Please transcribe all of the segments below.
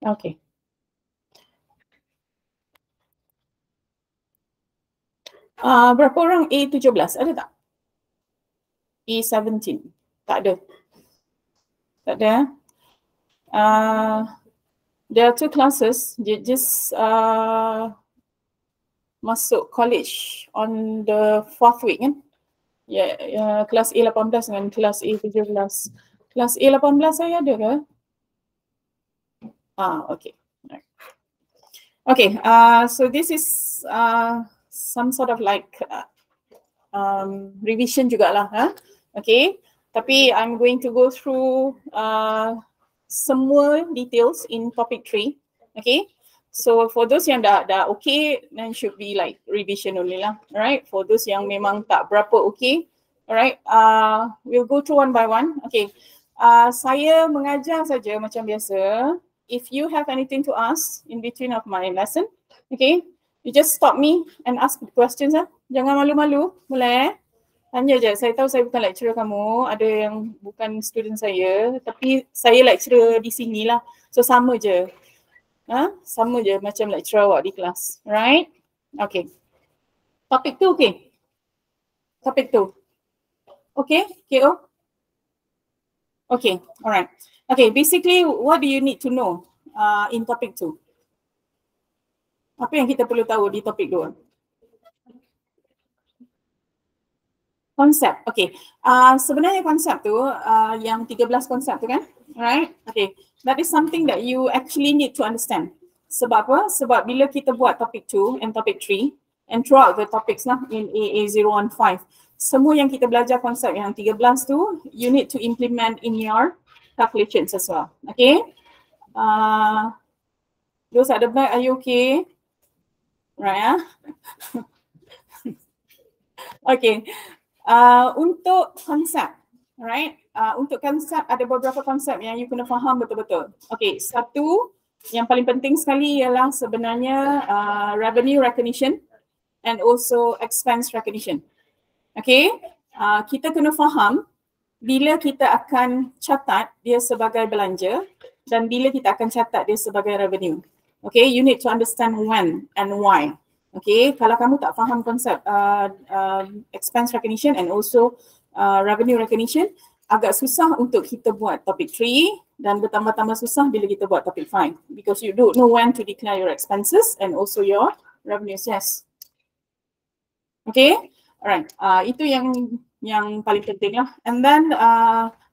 Okay. Berapa orang A17? Ada tak? A17? Tak ada. Tak ada. There are 2 classes. Just masuk college on the 4th week kan? Kelas A18 dengan kelas A17. Kelas A18 saya ada ke? Okay. Okay, so this is some sort of like revision jugalah. Okay, tapi I'm going to go through semua details in topic 3. Okay, so for those yang dah okay, then should be like revision only lah. Alright, for those yang memang tak berapa okay, alright, we'll go through one by one. Okay, saya mengajar saja macam biasa. If you have anything to ask in between of my lesson, okay, you just stop me and ask questions. Jangan malu-malu, boleh? Tanya je. Saya tahu saya bukan lecturer kamu, ada yang bukan student saya, tapi saya lecturer di sini lah. So sama je. Sama je macam lecturer awak di kelas. Right? Okay. Topik tu okay? Topik tu. Okay, KO? Okay, alright. Okay, basically what do you need to know in topic 2? Apa yang kita perlu tahu di topik 2? Konsep, okay. Sebenarnya konsep tu, yang 13 konsep tu kan? Alright, okay. That is something that you actually need to understand. Sebab apa? Sebab bila kita buat topik 2 and topik 3 and throughout the topics lah in AA015, semua yang kita belajar konsep yang 13 tu, you need to implement in your calculations as well. Okay? Those at the back, are you okay? Right, Okay. Untuk konsep, right? Untuk konsep ada beberapa konsep yang you kena faham betul-betul. Okay, satu yang paling penting sekali ialah sebenarnya revenue recognition and also expense recognition. Okay, kita kena faham bila kita akan catat dia sebagai belanja dan bila kita akan catat dia sebagai revenue. Okay, you need to understand when and why. Okay, kalau kamu tak faham konsep expense recognition and also revenue recognition, agak susah untuk kita buat topik 3 dan bertambah-tambah susah bila kita buat topik 5 because you don't know when to declare your expenses and also your revenues. Yes. Okay, alright. Itu yang paling penting lah. And then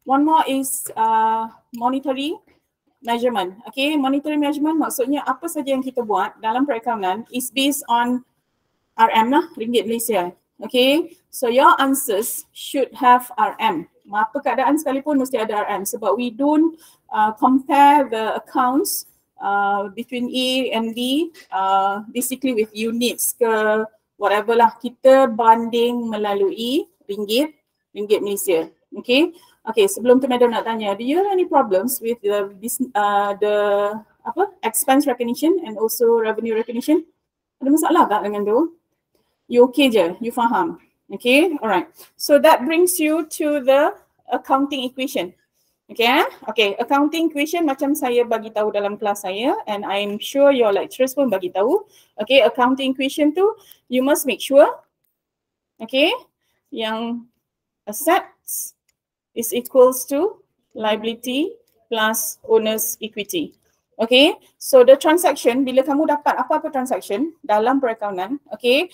one more is monetary measurement. Okay, monetary measurement maksudnya apa saja yang kita buat dalam perakaunan is based on RM lah, ringgit Malaysia. Okay, so your answers should have RM. Apa keadaan sekalipun mesti ada RM sebab we don't compare the accounts between A and B basically with units ke whatever lah. Kita banding melalui ringgit Malaysia. Okay. Okay, sebelum tu Madam nak tanya, do you have any problems with the expense recognition and also revenue recognition? Ada masalah tak dengan tu? You okay je? You faham? Okay, alright. So that brings you to the accounting equation. Okay, okay, accounting equation macam saya bagi tahu dalam kelas saya and I'm sure your lecturers pun bagi tahu. Okay, accounting equation tu you must make sure, okay, yang assets is equals to liability plus owner's equity. Okay, so the transaction, bila kamu dapat apa-apa transaction dalam perakaunan, okay,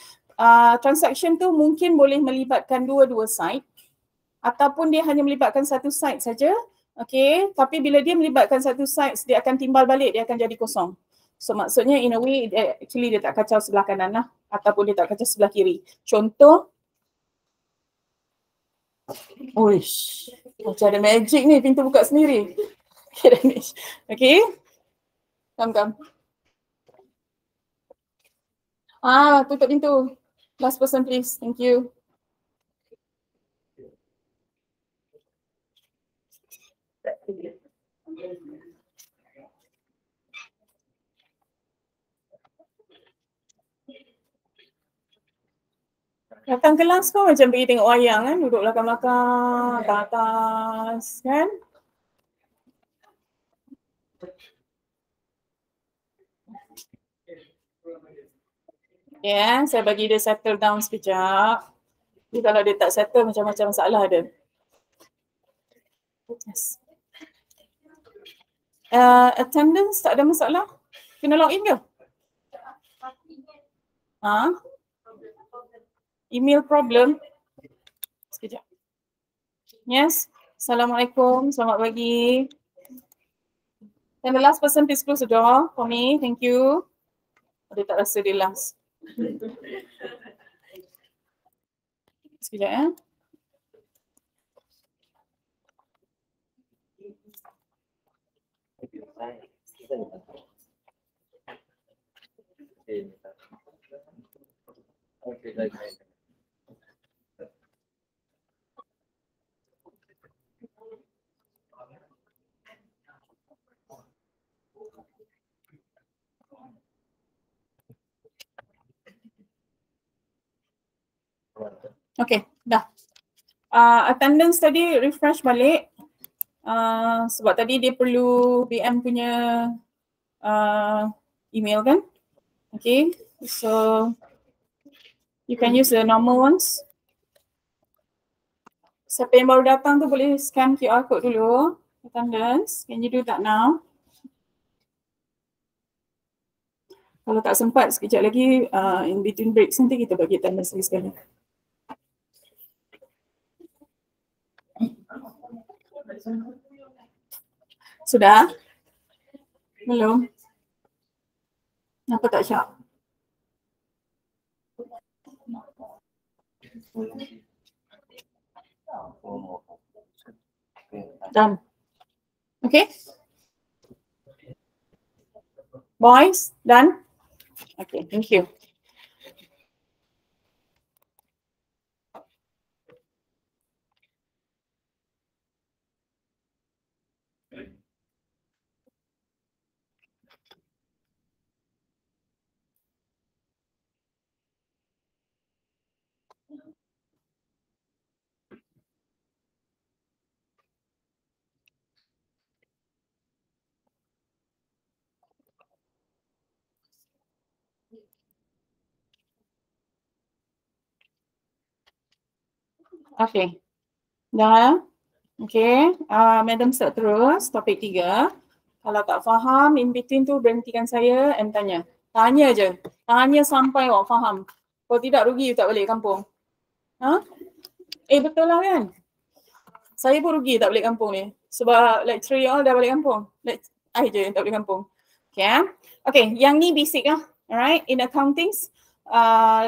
transaction tu mungkin boleh melibatkan dua-dua side ataupun dia hanya melibatkan satu side saja, okay, tapi bila dia melibatkan satu side, dia akan timbal balik, dia akan jadi kosong. So maksudnya in a way, actually dia tak kacau sebelah kanan lah ataupun dia tak kacau sebelah kiri. Contoh, oish, macam ada magic ni, pintu buka sendiri. Okay, come. Tutup pintu. Last person please, thank you. Datang kelas kau macam pergi tengok wayang kan, duduk belakang-belakang, atas kan. Ya, saya bagi dia settle down sekejap. Jadi kalau dia tak settle macam-macam masalah ada. Yes. Attendance tak ada masalah? Kena login ke? Ha? Email problem? Sekejap. Yes. Assalamualaikum. Selamat pagi. And the last person please close the door for me. Thank you. Dia tak rasa dia last. Sekejap ya. Okay, dah. Attendance tadi refresh balik. Sebab tadi dia perlu BM punya email kan? Okay, so you can use the normal ones. Siapa yang baru datang tu boleh scan QR code dulu. Attendance, can you do that now? Kalau tak sempat sekejap lagi in between breaks nanti kita bagi attendance lagi sekali. Sudah? Belum? Kenapa tak syak? Done. Okay? Boys, done? Okay, thank you. Okay. Dah? Okay. Madam start terus. Topik 3. Kalau tak faham, in between tu berhentikan saya and tanya. Tanya je. Tanya sampai awak faham. Kalau tidak rugi, you tak balik kampung. Ha? Betul lah kan? Saya pun rugi tak balik kampung ni. Sebab lecturer you all dah balik kampung. I je yang tak balik kampung. Okay. Okay, yang ni basic lah. Alright, in accountings,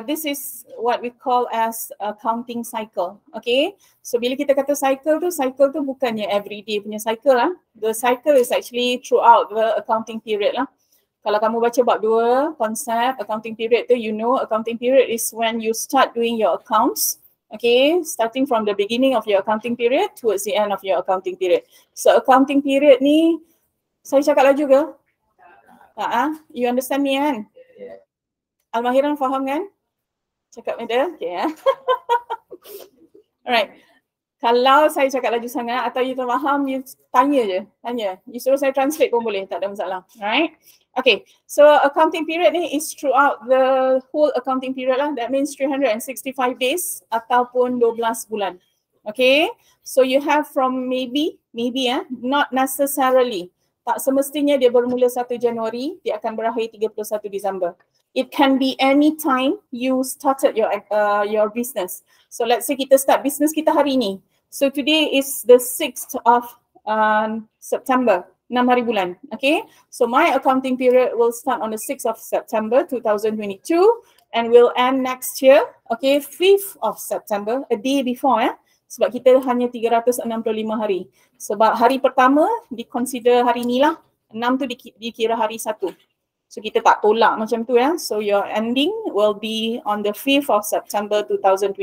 this is what we call as accounting cycle. Okay, so bila kita kata cycle tu bukannya everyday punya cycle lah. The cycle is actually throughout the accounting period lah. Kalau kamu baca bab 2, konsep accounting period tu, you know accounting period is when you start doing your accounts. Okay, starting from the beginning of your accounting period towards the end of your accounting period. So accounting period ni, saya cakap laju ke? You understand me kan? Al-Mahiran faham kan? Cakap benda? Okay ya. Alright. Kalau saya cakap laju sangat atau you tak faham, you tanya je. Tanya. You suruh saya translate pun boleh, tak ada masalah. Alright. Okay. So accounting period ni is throughout the whole accounting period lah. That means 365 days ataupun 12 bulan. Okay. So you have from maybe not necessarily. Tak semestinya dia bermula 1 Januari, dia akan berakhir 31 Disember. It can be any time you started your business. So let's say kita start business kita hari ni. So today is the 6th of September, 6 hari bulan. Okay, so my accounting period will start on the 6th of September 2022 and will end next year, okay, 5th of September, a day before sebab kita hanya 365 hari. Sebab hari pertama di-consider hari ni lah, 6 tu dikira hari 1. So kita tak tolak macam tu ya. So your ending will be on the 5th of September 2023.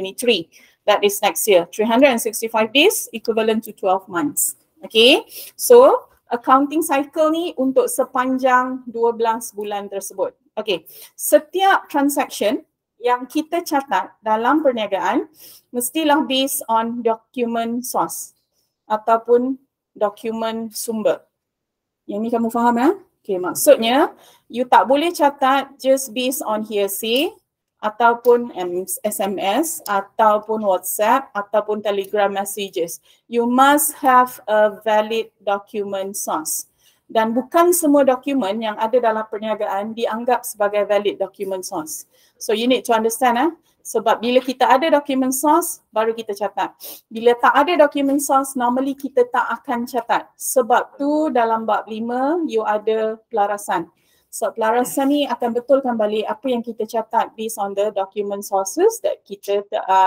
That is next year. 365 days equivalent to 12 months. Okay. So accounting cycle ni untuk sepanjang 12 bulan tersebut. Okay. Setiap transaction yang kita catat dalam perniagaan mestilah based on document source ataupun dokumen sumber. Yang ni kamu faham ya? Okay, maksudnya you tak boleh catat just based on hearsay ataupun SMS, ataupun WhatsApp, ataupun Telegram messages. You must have a valid document source. Dan bukan semua dokumen yang ada dalam perniagaan dianggap sebagai valid document source. So you need to understand sebab bila kita ada document source, baru kita catat. Bila tak ada document source, normally kita tak akan catat. Sebab tu dalam bab 5, you ada pelarasan. So pelarasan ni akan betulkan balik apa yang kita catat based on the document sources that kita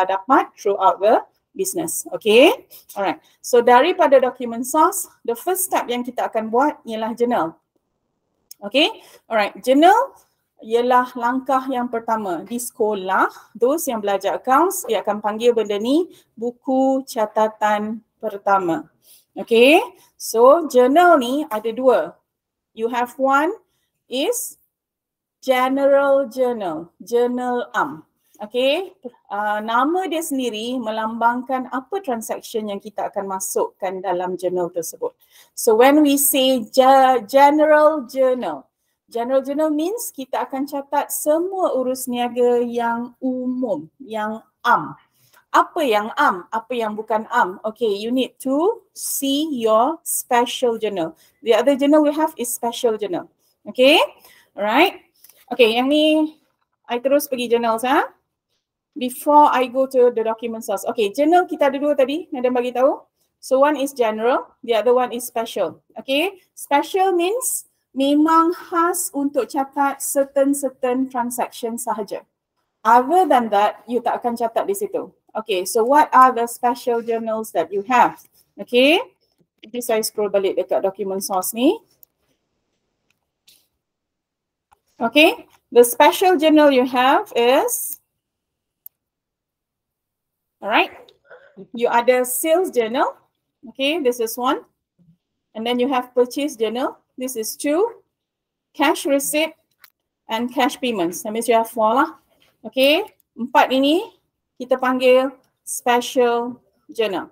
dapat throughout the business. Okay, alright. So daripada document source, the first step yang kita akan buat ialah journal. Okay, alright. Journal ialah langkah yang pertama. Di sekolah, those yang belajar accounts, dia akan panggil benda ni buku catatan pertama. Okay, so journal ni ada dua. You have one is general journal, journal Okay, nama dia sendiri melambangkan apa transaction yang kita akan masukkan dalam journal tersebut. So when we say general journal, general journal means kita akan catat semua urus niaga yang umum, yang Apa yang apa yang bukan Okay, you need to see your special journal. The other journal we have is special journal. Okay, alright. Okay, yang ni I terus pergi journal before I go to the document source. Okay, journal kita ada dua tadi, Madam bagi tahu. So one is general, the other one is special. Okay, special means memang khas untuk catat certain transaction sahaja. Other than that, you tak akan catat di situ. Okay, so what are the special journals that you have? Okay, jadi saya scroll balik dekat document source ni. Okay, the special journal you have is, alright, you ada sales journal. Okay, this is one. And then you have purchase journal. This is 2. Cash receipt and cash payments. That means you have 4 lah. Okay, 4 ini kita panggil special journal.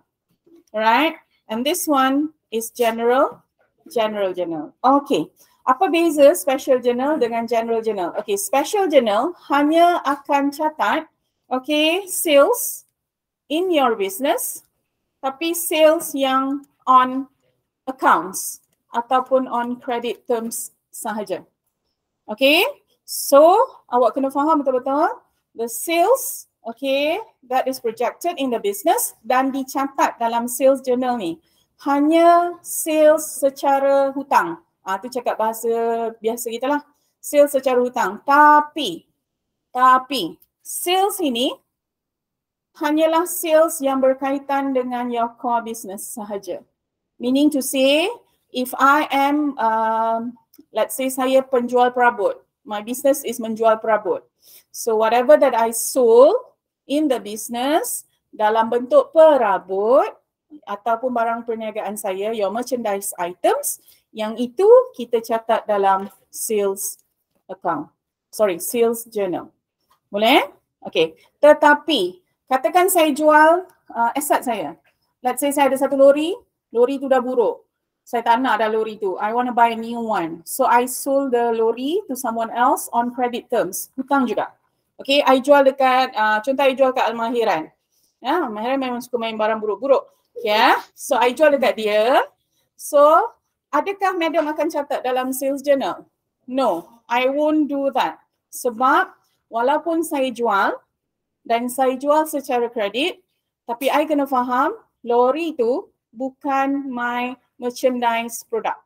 Alright, and this one is general journal. Okay, apa beza special journal dengan general journal? Okay, special journal hanya akan catat, okay, sales in your business, tapi sales yang on accounts ataupun on credit terms sahaja. Okay, so awak kena faham betul-betul the sales, okay, that is projected in the business dan dicatat dalam sales journal ni hanya sales secara hutang. Tu cakap bahasa biasa kita lah, sales secara hutang. Tapi sales ini hanyalah sales yang berkaitan dengan your core business sahaja. Meaning to say, if I am, let's say saya penjual perabot, my business is menjual perabot. So whatever that I sold in the business dalam bentuk perabot ataupun barang perniagaan saya, your merchandise items, yang itu kita catat dalam sales account. Sorry, sales journal. Boleh? Okay. Tetapi katakan saya jual aset saya. Let's say saya ada satu lori tu dah buruk. Saya tak nak dah lori tu. I want to buy a new one. So I sold the lori to someone else on credit terms. Hutang juga. Okay, I jual dekat, contoh I jual kat Al-Mahiran. Ya, Al-Mahiran memang suka main barang buruk-buruk. Ya, so I jual dekat dia. So, adakah madam akan catat dalam sales journal? No, I won't do that. Sebab walaupun saya jual dan saya jual secara kredit, tapi I kena faham lori tu bukan my merchandise product.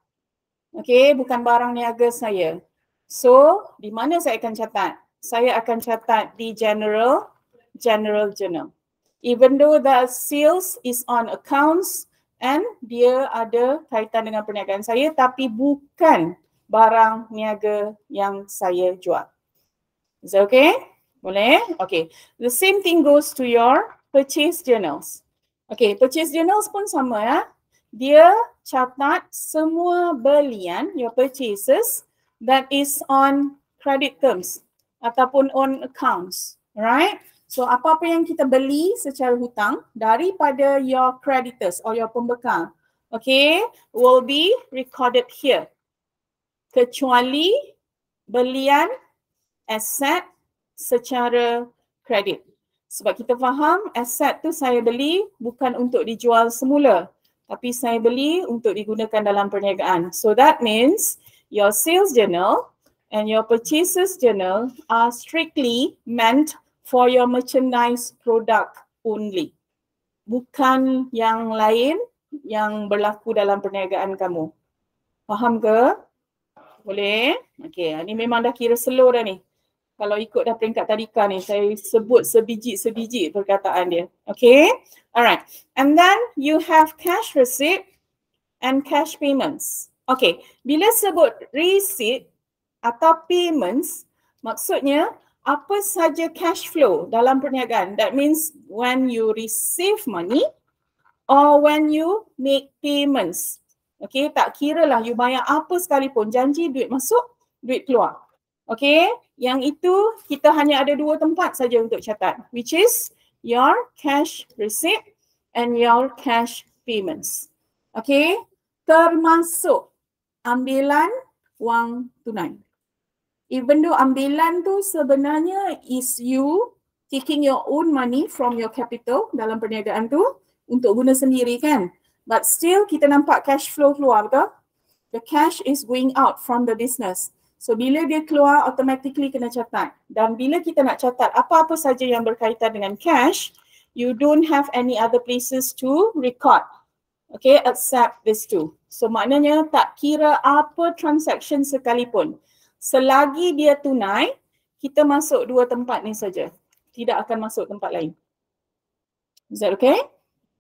Okay, bukan barang niaga saya. So, di mana saya akan catat? Saya akan catat di general journal. Even though the sales is on accounts and dia ada kaitan dengan perniagaan saya, tapi bukan barang niaga yang saya jual. Is that okay? Boleh? Okay. The same thing goes to your purchase journals. Okay, purchase journals pun sama ya. Dia catat semua belian, your purchases that is on credit terms ataupun on accounts, right? So apa-apa yang kita beli secara hutang daripada your creditors or your pembekal, okay, will be recorded here. Kecuali belian aset secara kredit. Sebab kita faham aset tu saya beli bukan untuk dijual semula, tapi saya beli untuk digunakan dalam perniagaan. So that means your sales journal and your purchases journal are strictly meant for your merchandise product only. Bukan yang lain yang berlaku dalam perniagaan kamu. Faham ke? Boleh? Okey, ni memang dah kira slow dah ni. Kalau ikut dah peringkat tadika ni, saya sebut sebiji perkataan dia. Okay? Alright. And then you have cash receipt and cash payments. Okay. Bila sebut receipt atau payments, maksudnya apa saja cash flow dalam perniagaan. That means when you receive money or when you make payments. Okay, tak kira lah you bayar apa sekalipun, janji duit masuk, duit keluar. Okay, yang itu kita hanya ada dua tempat saja untuk catat, which is your cash receipt and your cash payments. Okay, termasuk ambilan wang tunai. Even though ambilan tu sebenarnya is you taking your own money from your capital dalam perniagaan tu untuk guna sendiri kan. But still kita nampak cash flow keluar, betul? The cash is going out from the business. So bila dia keluar automatically kena catat. Dan bila kita nak catat apa-apa saja yang berkaitan dengan cash, you don't have any other places to record. Okay, except this two. So maknanya tak kira apa transaction sekalipun. Selagi dia tunai, kita masuk dua tempat ni saja. Tidak akan masuk tempat lain. Is that okay?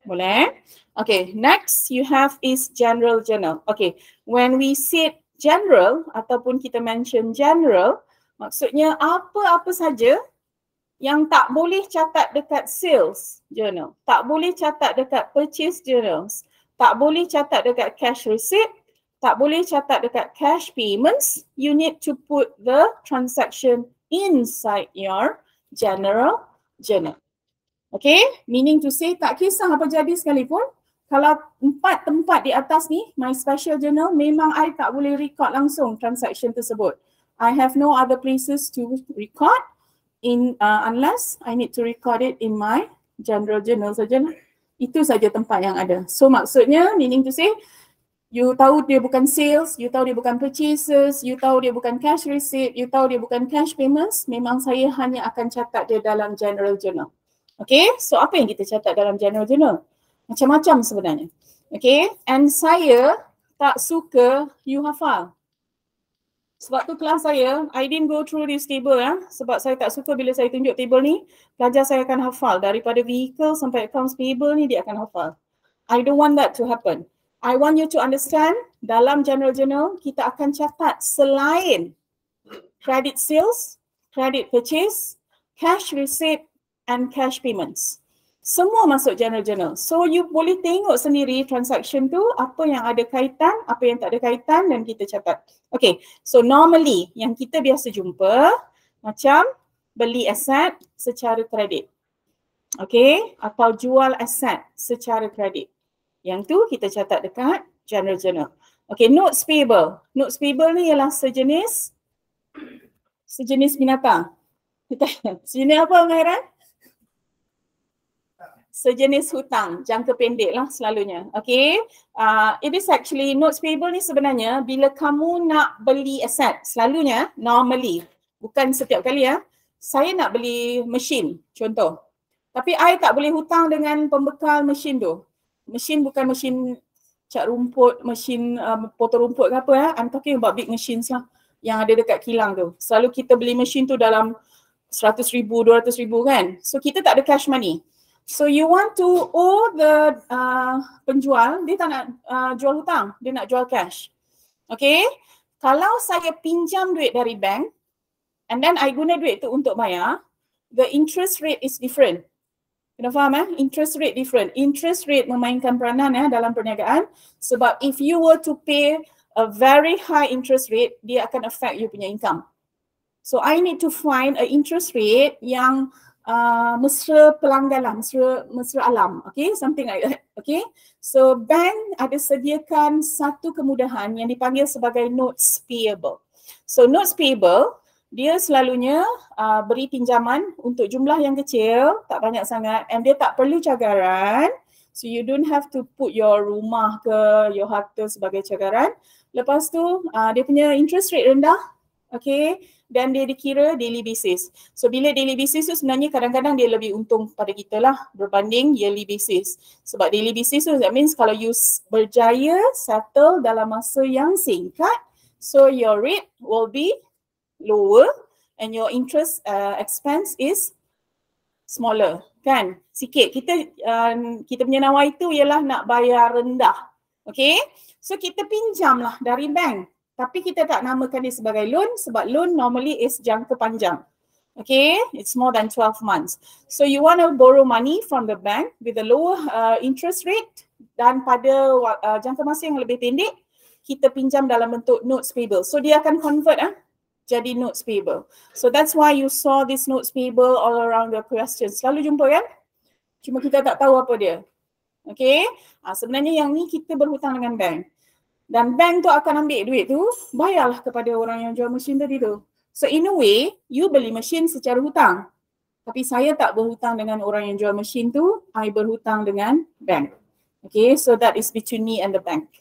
Boleh? Okay, next you have is general journal. Okay, when we say general ataupun kita mention general, maksudnya apa-apa saja yang tak boleh catat dekat sales journal, tak boleh catat dekat purchase journals, tak boleh catat dekat cash receipt, tak boleh catat dekat cash payments, you need to put the transaction inside your general journal. Okay, meaning to say tak kisah apa jadi sekalipun, kalau 4 tempat di atas ni, my special journal, memang I tak boleh record langsung transaction tersebut. I have no other places to record in unless I need to record it in my general journal saja. Itu saja tempat yang ada. So maksudnya, meaning to say, you tahu dia bukan sales, you tahu dia bukan purchases, you tahu dia bukan cash receipt, you tahu dia bukan cash payments, memang saya hanya akan catat dia dalam general journal. Okay, so apa yang kita catat dalam general journal? Macam-macam sebenarnya. Okay, and saya tak suka you hafal. Sebab tu kelas saya, I didn't go through this table sebab saya tak suka bila saya tunjuk table ni, pelajar saya akan hafal. Daripada vehicle sampai accounts payable ni dia akan hafal. I don't want that to happen. I want you to understand, dalam general journal kita akan catat selain credit sales, credit purchase, cash receipt and cash payments. Semua masuk general journal. So you boleh tengok sendiri transaction tu, apa yang ada kaitan, apa yang tak ada kaitan dan kita catat. Okay, so normally yang kita biasa jumpa macam beli aset secara kredit. Okay, atau jual aset secara kredit. Yang tu kita catat dekat general journal. Okay, notes payable. Notes payable ni ialah sejenis binatang. Sejenis apa Mahira? Sejenis hutang jangka pendek lah selalunya. Okay, it is actually notes payable ni sebenarnya bila kamu nak beli aset, selalunya normally, bukan setiap kali saya nak beli mesin contoh. Tapi I tak boleh hutang dengan pembekal mesin tu. Mesin bukan mesin cat rumput, mesin potong rumput ke apa I'm talking about big machines lah yang ada dekat kilang tu. Selalu kita beli mesin tu dalam 100,000, 200,000 kan. So kita tak ada cash money. So you want to owe the penjual, dia tak nak jual hutang, dia nak jual cash. Okay, kalau saya pinjam duit dari bank and then I guna duit tu untuk bayar, the interest rate is different. Kena faham interest rate different. Interest rate memainkan peranan dalam perniagaan sebab if you were to pay a very high interest rate, dia akan affect you punya income. So I need to find a interest rate yang mesra pelanggan lah, mesra alam, okay, something like that, okay. So bank ada sediakan satu kemudahan yang dipanggil sebagai notes payable. So notes payable, dia selalunya beri pinjaman untuk jumlah yang kecil, tak banyak sangat, and dia tak perlu cagaran. So you don't have to put your rumah ke your harta sebagai cagaran. Lepas tu dia punya interest rate rendah, okay, dan dia dikira daily basis. So bila daily basis tu sebenarnya kadang-kadang dia lebih untung pada kita lah berbanding yearly basis. Sebab daily basis tu that means kalau you berjaya settle dalam masa yang singkat, so your rate will be lower and your interest expense is smaller, kan? Sikit. Kita punya nawai tu ialah nak bayar rendah. Okay? So kita pinjam lah dari bank. Tapi kita tak namakan dia sebagai loan sebab loan normally is jangka panjang. Okay? It's more than 12 months. So you want to borrow money from the bank with a lower interest rate dan pada jangka masa yang lebih pendek, kita pinjam dalam bentuk notes payable. So dia akan convert jadi notes payable. So that's why you saw this notes payable all around the questions. Selalu jumpa kan? Cuma kita tak tahu apa dia. Okay? Sebenarnya yang ni kita berhutang dengan bank. Dan bank tu akan ambil duit tu, bayarlah kepada orang yang jual mesin tadi tu. So in a way, you beli mesin secara hutang. Tapi saya tak berhutang dengan orang yang jual mesin tu, I berhutang dengan bank. Okay, so that is between me and the bank.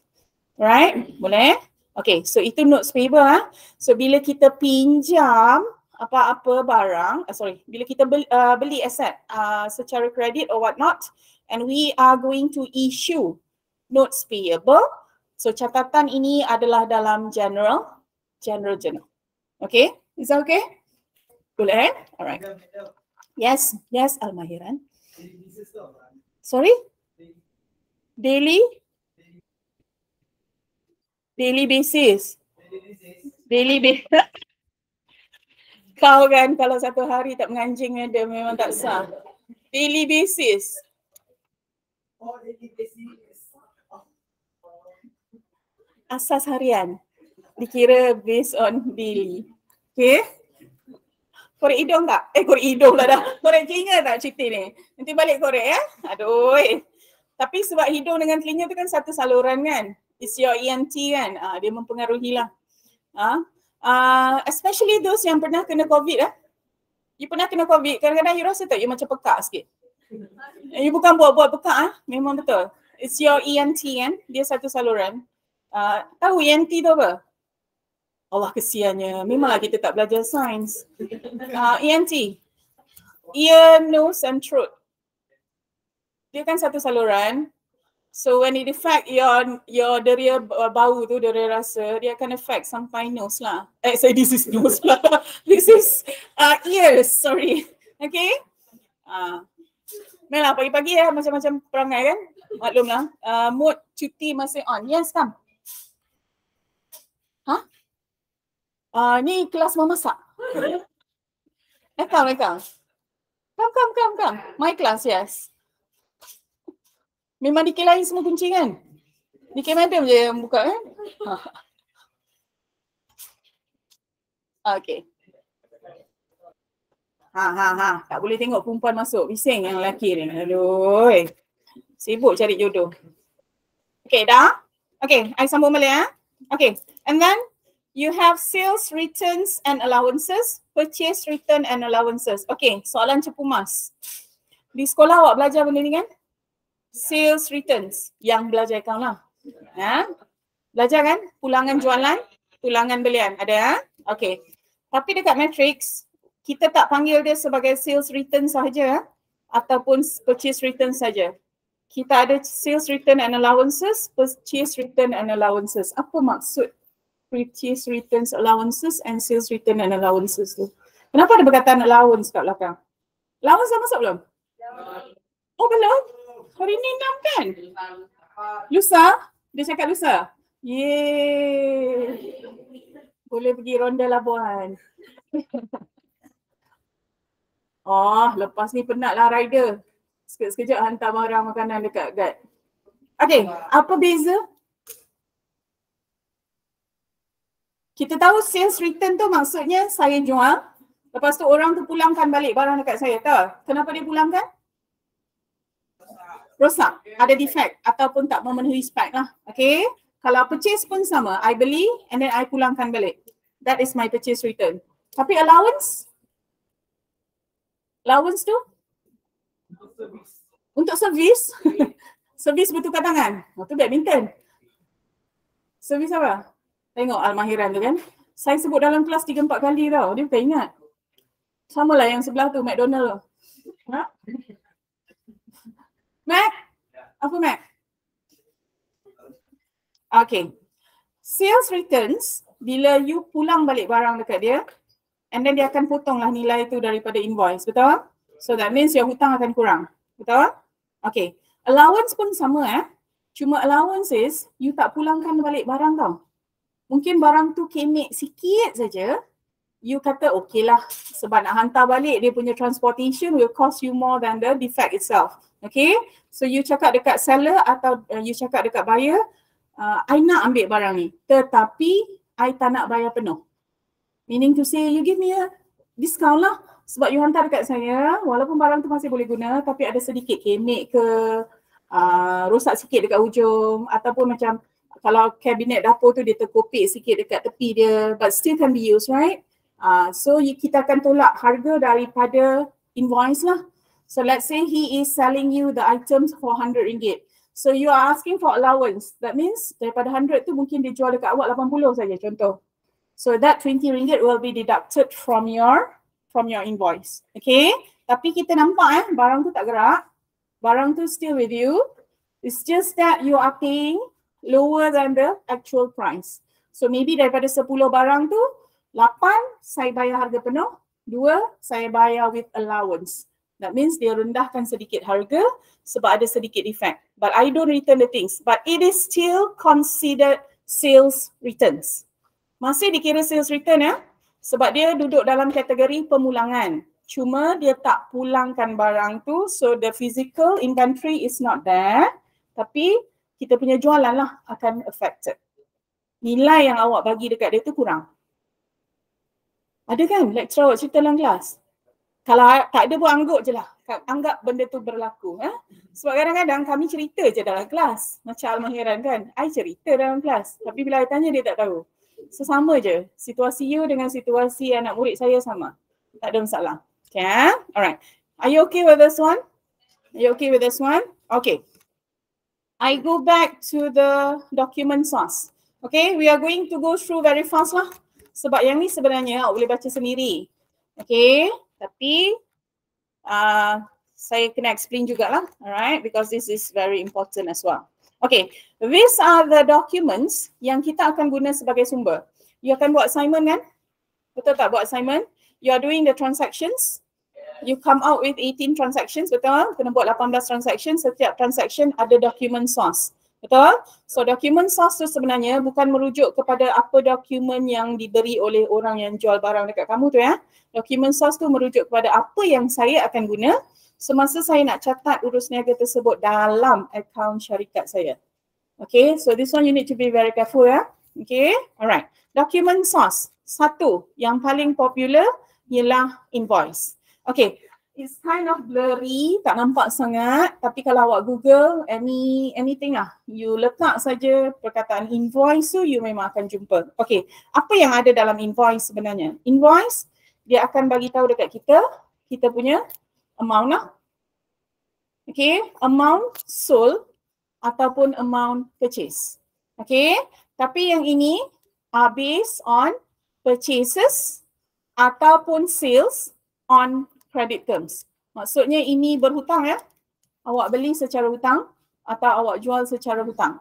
Right? Boleh? Okay, so itu notes payable. So bila kita pinjam apa-apa barang, bila kita beli aset secara kredit or what not, and we are going to issue notes payable, so catatan ini adalah dalam general journal. Okay, is that okay? Boleh? Alright. Yes, Almahiran. Sorry? Daily basis. Daily basis. Kau kan kalau satu hari tak menganjing dia memang tak sah. Daily basis. Asas harian. Dikira based on daily. Okay? Korek hidung tak? Korek hidung lah dah. Korek telinga tak cerita ni? Nanti balik korek ya. Aduh. Tapi sebab hidung dengan telinga tu kan satu saluran kan. It's your ENT kan. Dia mempengaruhi lah. Especially those yang pernah kena COVID You pernah kena COVID, kadang-kadang you rasa tak you macam pekak sikit. You bukan buat-buat pekak memang betul. It's your ENT kan. Dia satu saluran. Tahu ENT tu apa? Allah kesiannya. Memanglah kita tak belajar sains. ENT. Ear, nose and throat. Dia kan satu saluran. So when it affect your deria bau tu, deria rasa, dia akan affect sampai nose lah. This is nose lah. This is ears, sorry. Okay? Memang pagi-pagi macam-macam perangai kan? Maklumlah. Mood cuti masih on. Yes, come. Ni kelas memasak. Come. Come. My class, yes. Memang DK lain semua kunci kan? DK madam je yang buka kan? Okay. Tak boleh tengok perempuan masuk. Bising yang lelaki ni. Aduh. Sibuk cari jodoh. Okay, dah? Okay, I sambung balik Okay, and then you have sales returns and allowances, purchase return and allowances. Okay, soalan cepu mas. Di sekolah awak belajar benda ni kan? Sales returns yang belajar account lah. Belajar kan? Pulangan jualan, pulangan belian. Ada Okay. Tapi dekat matrix, kita tak panggil dia sebagai sales return sahaja ataupun purchase return saja. Kita ada sales return and allowances, purchase return and allowances. Apa maksud purchase returns, allowances and sales return and allowances tu? Kenapa ada perkataan allowance kat belakang? Allowance dah masuk belum? Oh belum? Hari ni 6 kan? Lusa? Dia cakap lusa? Yeay. Boleh pergi ronda Labuan. Lepas ni penatlah rider. Sekejap hantar barang makanan dekat guard. Okay, apa beza? Kita tahu sales return tu maksudnya saya jual. Lepas tu orang tu pulangkan balik barang dekat saya. Tahu? Kenapa dia pulangkan? Rosak, ada defect ataupun tak memenuhi spek lah. Okay. Kalau purchase pun sama, I beli and then I pulangkan balik. That is my purchase return. Tapi allowance? Allowance tu? Untuk servis? Servis bertukar tangan? Oh, tu badminton. Servis apa? Tengok Al-Mahiran tu kan. Saya sebut dalam kelas 3-4 kali tau. Dia bukan ingat. Sama lah yang sebelah tu, McDonald tu. Ha? Mac? Apa Mac? Okay. Sales returns, bila you pulang balik barang dekat dia, and then dia akan potonglah nilai tu daripada invoice. Betul? So that means your hutang akan kurang. Betul? Okay. Allowance pun sama Cuma allowance is, you tak pulangkan balik barang tau. Mungkin barang tu kemek sikit saja, you kata okay lah sebab nak hantar balik dia punya transportation will cost you more than the defect itself. Okay? So you cakap dekat seller atau you cakap dekat buyer, I nak ambil barang ni tetapi I tak nak bayar penuh. Meaning to say you give me a discount lah sebab you hantar dekat saya walaupun barang tu masih boleh guna tapi ada sedikit kemek ke, rosak sikit dekat hujung ataupun macam kalau kabinet dapur tu dia terkopik sikit dekat tepi dia but still can be used, right? So kita akan tolak harga daripada invoice lah. So let's say he is selling you the items for RM100. So you are asking for allowance. That means daripada 100 tu mungkin dia jual dekat awak 80 saja contoh. So that RM20 will be deducted from your invoice. Okay? Tapi kita nampak barang tu tak gerak. Barang tu still with you. It's just that you are paying lower than the actual price. So maybe daripada 10 barang tu, 8 saya bayar harga penuh, 2 saya bayar with allowance. That means dia rendahkan sedikit harga sebab ada sedikit defect. But I don't return the things. But it is still considered sales returns. Masih dikira sales return sebab dia duduk dalam kategori pemulangan. Cuma dia tak pulangkan barang tu, so the physical inventory is not there. Tapi kita punya jualan lah akan affected. Nilai yang awak bagi dekat dia tu kurang. Ada kan lecturer awak cerita dalam kelas? Kalau tak ada pun anggap je lah. Anggap benda tu berlaku. Sebab kadang-kadang kami cerita je dalam kelas. Macam Al-Mahiran kan. I cerita dalam kelas. Tapi bila I tanya dia tak tahu. So sama je. Situasi you dengan situasi anak murid saya sama. Tak ada masalah. Okay, alright. Are you okay with this one? Are you okay with this one? Okay. I go back to the document source. Okay, we are going to go through very fast lah. Sebab yang ni sebenarnya awak boleh baca sendiri. Okay, tapi saya kena explain jugalah. Alright, because this is very important as well. Okay, these are the documents yang kita akan guna sebagai sumber. You akan buat assignment kan? Betul tak buat assignment? You are doing the transactions. You come out with 18 transactions, betul? Kena buat 18 transactions. Setiap transaction ada document source. Betul? So document source tu sebenarnya bukan merujuk kepada apa dokumen yang diberi oleh orang yang jual barang dekat kamu tu Document source tu merujuk kepada apa yang saya akan guna semasa saya nak catat urus niaga tersebut dalam akaun syarikat saya. Okay, so this one you need to be very careful Okay, alright. Document source. Satu, yang paling popular ialah invoice. Okay, it's kind of blurry, tak nampak sangat. Tapi kalau awak Google anything you letak saja perkataan invoice tu, you memang akan jumpa. Okay, apa yang ada dalam invoice sebenarnya? Invoice, dia akan bagi tahu dekat kita punya amount Okay, amount sold ataupun amount purchase. Okay, tapi yang ini are based on purchases ataupun sales on credit terms. Maksudnya ini berhutang Awak beli secara hutang atau awak jual secara hutang.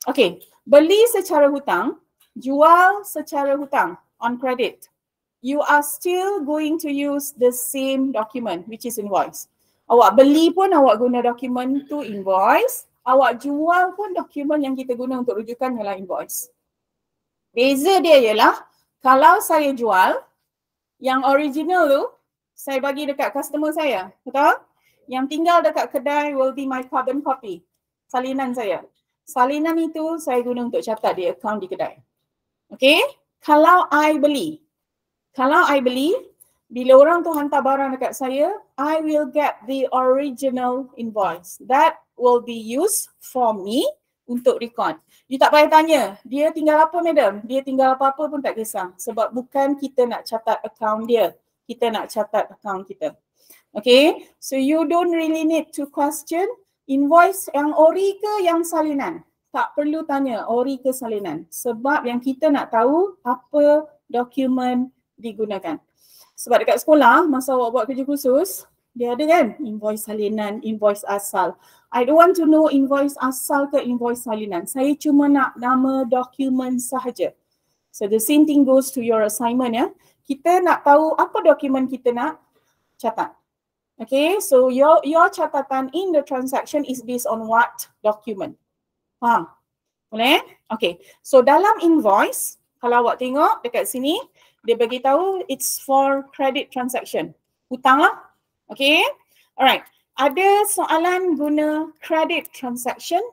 Okay, beli secara hutang, jual secara hutang on credit. You are still going to use the same document which is invoice. Awak beli pun awak guna dokumen tu invoice. Awak jual pun dokumen yang kita guna untuk rujukan ialah invoice. Beza dia ialah kalau saya jual, yang original tu saya bagi dekat customer saya, betul? Yang tinggal dekat kedai will be my carbon copy, salinan saya. Salinan itu saya guna untuk catat di akaun di kedai. Okay? Kalau I beli, bila orang tu hantar barang dekat saya, I will get the original invoice. That will be used for me untuk record. You tak payah tanya, dia tinggal apa madam? Dia tinggal apa-apa pun tak kisah. Sebab bukan kita nak catat account dia. Kita nak catat account kita. Okay, so you don't really need to question invoice yang ori ke yang salinan. Tak perlu tanya ori ke salinan. Sebab yang kita nak tahu apa dokumen digunakan. Sebab dekat sekolah, masa awak buat kerja khusus, dia ada kan invoice salinan, invoice asal. I don't want to know invoice asal ke invoice salinan. Saya cuma nak nama dokumen sahaja. So the same thing goes to your assignment ya. Kita nak tahu apa dokumen kita nak catat. Okay, so your catatan in the transaction is based on what document? Faham? Boleh? Okay, so dalam invoice, kalau awak tengok dekat sini, dia bagi tahu it's for credit transaction. Hutang lah. Okay, alright. Ada soalan guna credit transaction,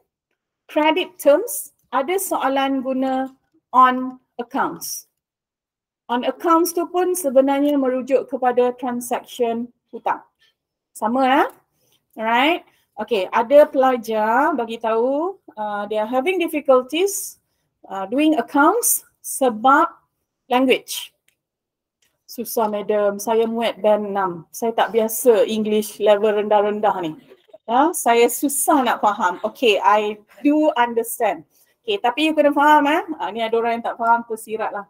credit terms, ada soalan guna on accounts. On accounts tu pun sebenarnya merujuk kepada transaction hutang. Sama ya? Alright. Okay, ada pelajar bagi tahu they are having difficulties doing accounts sebab language. Susah madam, saya muat band 6. Saya tak biasa English level rendah-rendah ni. Ya, saya susah nak faham. Okay, I do understand. Okay, tapi you kena faham ni ada orang yang tak faham, tersirat lah.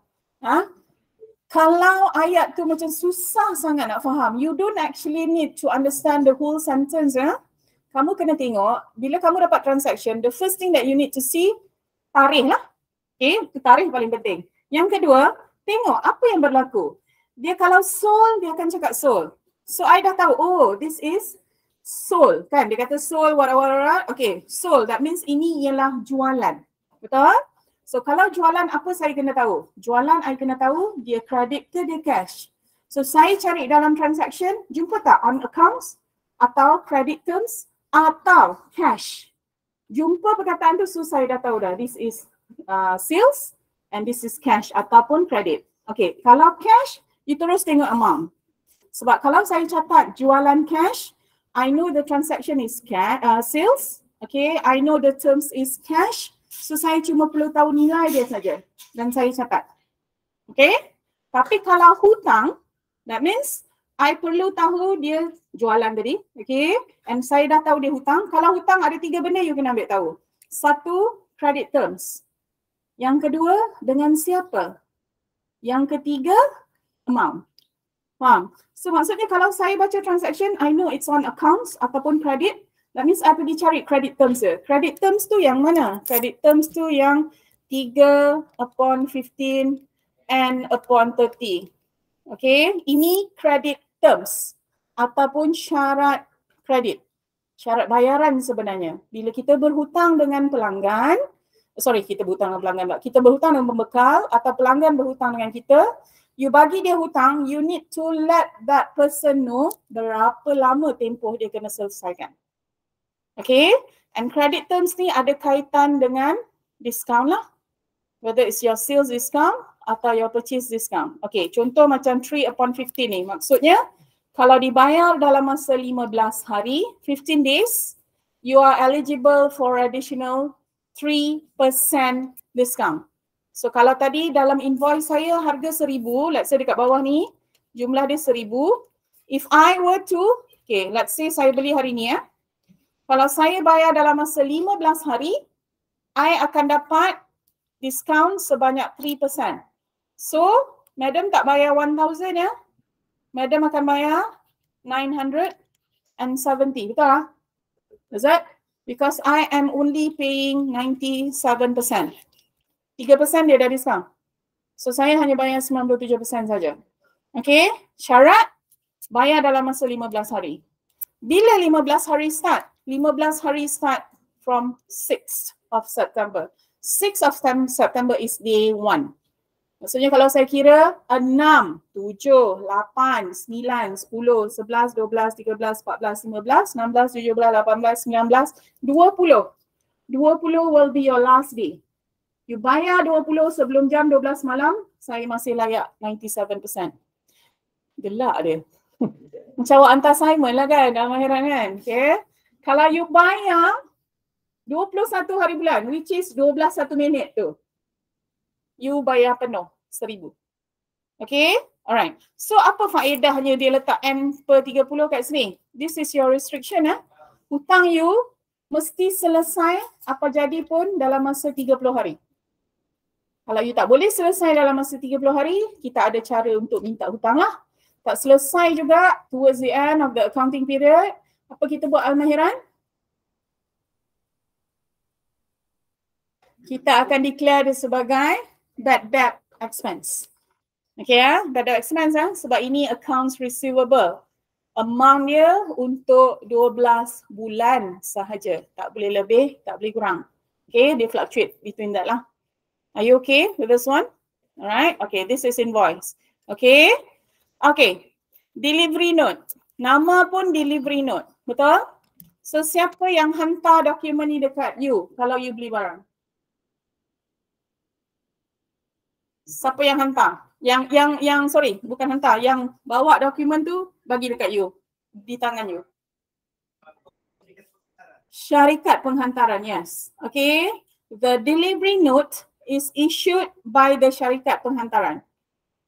Kalau ayat tu macam susah sangat nak faham, you don't actually need to understand the whole sentence Kamu kena tengok, bila kamu dapat transaction, the first thing that you need to see, tarikh lah. Okay, tarikh paling penting. Yang kedua, tengok apa yang berlaku. Dia kalau sold, dia akan cakap sold. So I dah tahu, oh this is sold kan. Dia kata sold, what. Okay, sold. That means ini ialah jualan. Betul? So kalau jualan apa saya kena tahu? Jualan I kena tahu dia credit ke dia cash. So saya cari dalam transaction, jumpa tak on accounts atau credit terms atau cash. Jumpa perkataan tu, so saya dah tahu dah. This is sales and this is cash ataupun credit. Okay, kalau cash, you terus tengok amount. Sebab kalau saya catat jualan cash, I know the transaction is sales. Okay, I know the terms is cash. So saya cuma perlu tahu nilai dia saja dan saya catat. Okay, tapi kalau hutang, that means I perlu tahu dia jualan tadi. Okay, and saya dah tahu dia hutang. Kalau hutang ada 3 benda you kena ambil tahu. 1, credit terms. Yang kedua, dengan siapa? Yang ketiga, amount. Faham? So maksudnya kalau saya baca transaction, I know it's on accounts ataupun credit. That means I pergi cari credit terms dia. Credit terms tu yang mana? Credit terms tu yang 3/15 and upon 30. Okay, ini credit terms ataupun syarat kredit. Syarat bayaran sebenarnya. Bila kita berhutang dengan pelanggan, kita berhutang dengan pelanggan tak. Kita berhutang dengan pembekal atau pelanggan berhutang dengan kita, you bagi dia hutang, you need to let that person know berapa lama tempoh dia kena selesaikan. Okay, and credit terms ni ada kaitan dengan discount lah. Whether it's your sales discount atau your purchase discount. Okay, contoh macam 3/15 ni. Maksudnya, kalau dibayar dalam masa 15 hari, 15 days, you are eligible for additional 3% discount. So kalau tadi dalam invoice saya harga 1,000, let's say dekat bawah ni, jumlah dia 1,000. If I were to, okay, let's say saya beli hari ni Kalau saya bayar dalam masa 15 hari, I akan dapat diskaun sebanyak 3%. So, madam tak bayar 1,000 Madam akan bayar 970, betul lah? Is that? Because I am only paying 97%. 3% dia dah diskaun. So, saya hanya bayar 97% saja. Okay, syarat bayar dalam masa 15 hari. Bila 15 hari start? 15 hari start from 6th of September. 6th of September is day 1. Maksudnya kalau saya kira 6, 7, 8, 9, 10, 11, 12, 13, 14, 15, 16, 17, 18, 19, 20. 20 will be your last day. You bayar 20 sebelum jam 12 malam, saya masih layak 97%. Gelak dia. Macam awak hantar assignment lah kan dalam akhirat kan. Okay. Kalau you bayar 21 hari bulan, which is 12 1 minit tu. You bayar penuh 1,000. Okay, alright. So apa faedahnya dia letak M per 30 kat sini? This is your restriction. Hutang you mesti selesai apa jadi pun dalam masa 30 hari. Kalau you tak boleh selesai dalam masa 30 hari, kita ada cara untuk minta hutang lah. Tak selesai juga towards the end of the accounting period, apa kita buat Al-Mahiran? Kita akan declare dia sebagai bad debt expense. Okay bad debt expense sebab ini accounts receivable. Amount dia untuk 12 bulan sahaja. Tak boleh lebih, tak boleh kurang. Okay, they fluctuate between that lah. Are you okay with this one? Alright, okay, this is invoice. Okay, okay, delivery note. Nama pun delivery note, betul? So siapa yang hantar dokumen ni dekat you kalau you beli barang? Siapa yang hantar? Yang sorry, bukan hantar, yang bawa dokumen tu bagi dekat you, di tangan you. Syarikat penghantaran, yes. Okay, the delivery note is issued by the syarikat penghantaran.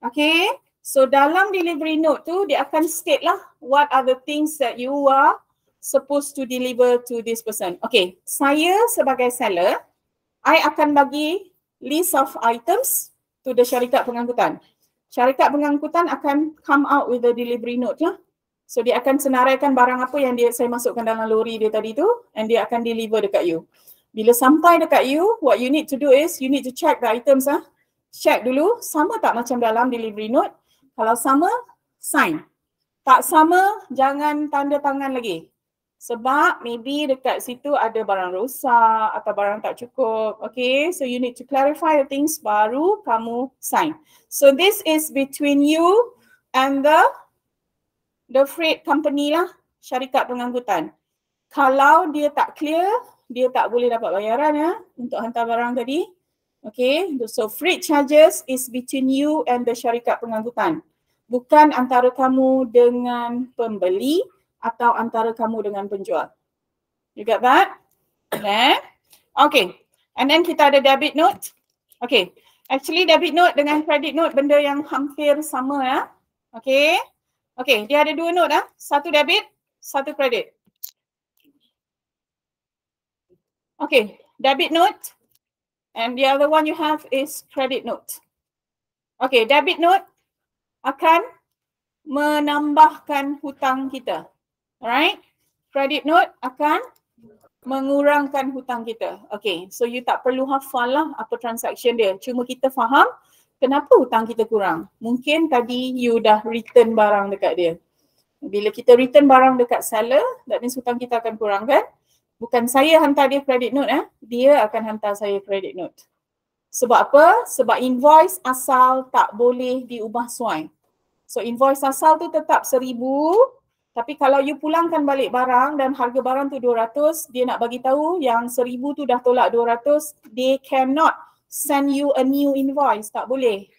Okay, so dalam delivery note tu dia akan state lah what are the things that you are supposed to deliver to this person. Okay, saya sebagai seller, I akan bagi list of items to the syarikat pengangkutan. Syarikat pengangkutan akan come out with the delivery note lah. So dia akan senaraikan barang apa yang saya masukkan dalam lori dia tadi tu and dia akan deliver dekat you. Bila sampai dekat you, what you need to do is you need to check the items Check dulu sama tak macam dalam delivery note. Kalau sama, sign. Tak sama, jangan tanda tangan lagi. Sebab maybe dekat situ ada barang rosak atau barang tak cukup. Okay, so you need to clarify the things baru kamu sign. So this is between you and the freight company lah, syarikat pengangkutan. Kalau dia tak clear, dia tak boleh dapat bayaran untuk hantar barang tadi. Okay, so freight charges is between you and the syarikat pengangkutan. Bukan antara kamu dengan pembeli atau antara kamu dengan penjual. You got that? Okay. Okay. And then kita ada debit note. Okay. Actually debit note dengan credit note benda yang hampir sama Okay. Okay. Dia ada dua note Satu debit, satu credit. Okay. Debit note. And the other one you have is credit note. Okay. Debit note akan menambahkan hutang kita. Alright, credit note akan mengurangkan hutang kita. Okay, so you tak perlu hafal lah apa transaction dia. Cuma kita faham kenapa hutang kita kurang. Mungkin tadi you dah return barang dekat dia. Bila kita return barang dekat seller, that means hutang kita akan kurang kan? Bukan saya hantar dia credit note dia akan hantar saya credit note. Sebab apa? Sebab invoice asal tak boleh diubah suai. So invoice asal tu tetap 1,000. Tapi kalau you pulangkan balik barang dan harga barang tu 200, dia nak bagi tahu yang 1,000 tu dah tolak 200, they cannot send you a new invoice. Tak boleh.